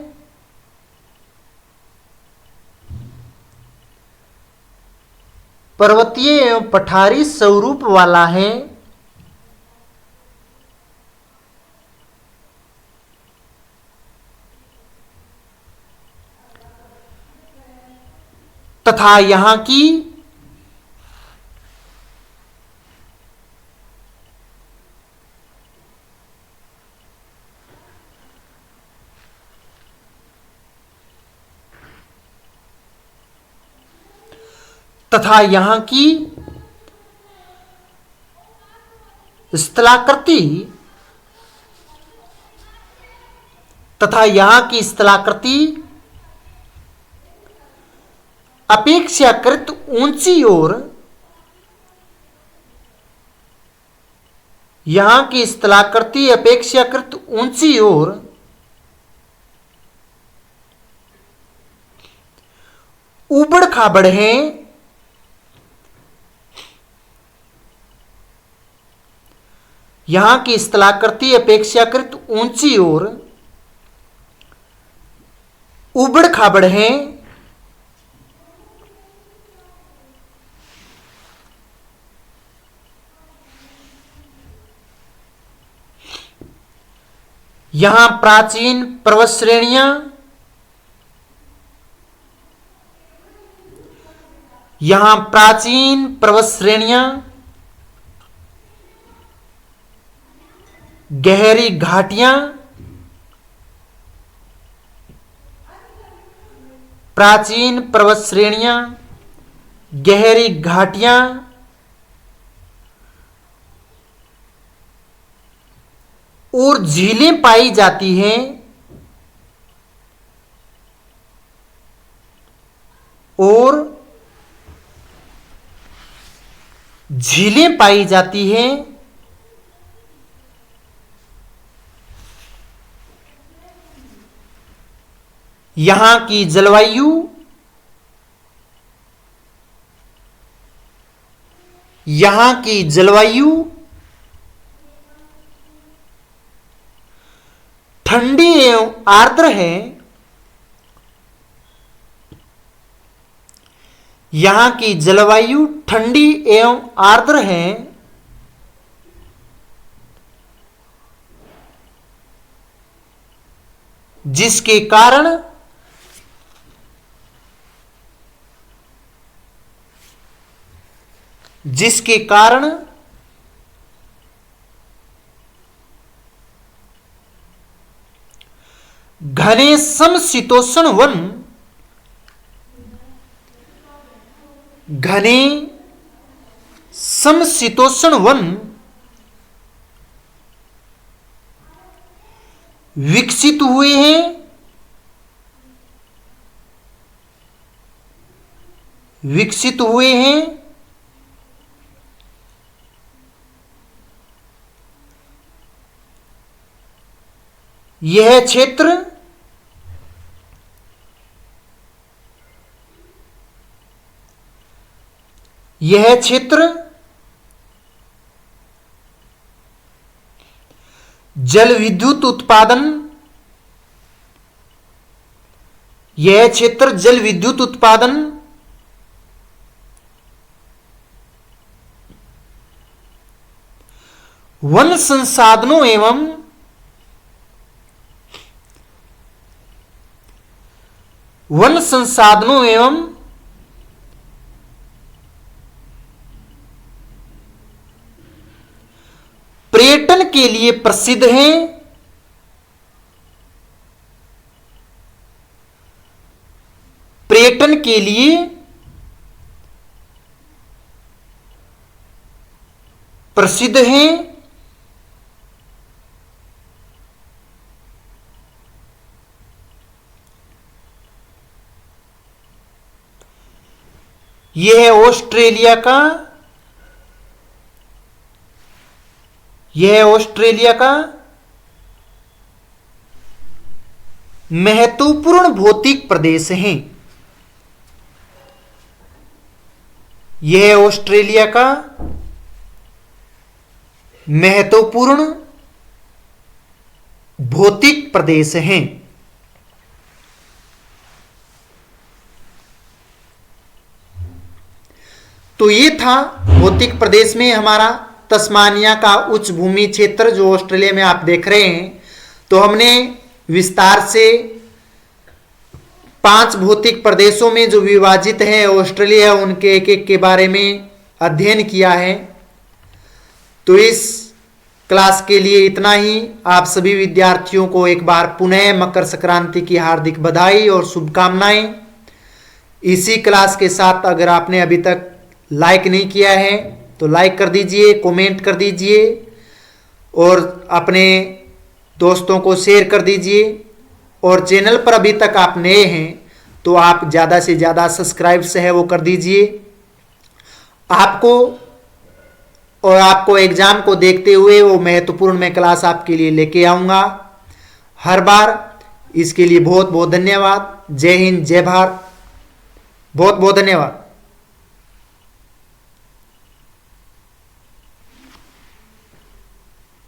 पर्वतीय एवं पठारी स्वरूप वाला है। तथा यहां की स्थलाकृति अपेक्षाकृत ऊंची और यहां की स्थलाकृति अपेक्षाकृत ऊंची और उबड़ खाबड़ है। यहां की स्थलाकृति अपेक्षाकृत ऊंची और उबड़ खाबड़ है। यहां प्राचीन पर्वत श्रेणियां, गहरी घाटियां प्राचीन पर्वत श्रेणियां, गहरी घाटियां और झीलें पाई जाती हैं और झीलें पाई जाती हैं। यहां की जलवायु ठंडी एवं आर्द्र है। यहां की जलवायु ठंडी एवं आर्द्र है। जिसके कारण घने समशीतोष्ण वन विकसित हुए हैं। यह क्षेत्र जल विद्युत उत्पादन वन संसाधनों एवं पर्यटन के लिए प्रसिद्ध है। यह है ऑस्ट्रेलिया का महत्वपूर्ण भौतिक प्रदेश है। यह ऑस्ट्रेलिया का महत्वपूर्ण भौतिक प्रदेश है। तो ये था भौतिक प्रदेश में हमारा तस्मानिया का उच्च भूमि क्षेत्र जो ऑस्ट्रेलिया में आप देख रहे हैं। तो हमने विस्तार से 5 भौतिक प्रदेशों में जो विभाजित है ऑस्ट्रेलिया, उनके एक एक के बारे में अध्ययन किया है। तो इस क्लास के लिए इतना ही। आप सभी विद्यार्थियों को एक बार पुनः मकर संक्रांति की हार्दिक बधाई और शुभकामनाएं। इसी क्लास के साथ अगर आपने अभी तक लाइक नहीं किया है तो लाइक कर दीजिए, कमेंट कर दीजिए और अपने दोस्तों को शेयर कर दीजिए। और चैनल पर अभी तक आप नए हैं तो आप ज़्यादा से ज़्यादा सब्सक्राइब से है वो कर दीजिए। आपको एग्ज़ाम को देखते हुए वो महत्वपूर्ण मैं क्लास आपके लिए लेके आऊँगा हर बार। इसके लिए बहुत बहुत धन्यवाद। जय हिंद, जय भारत। बहुत बहुत धन्यवाद।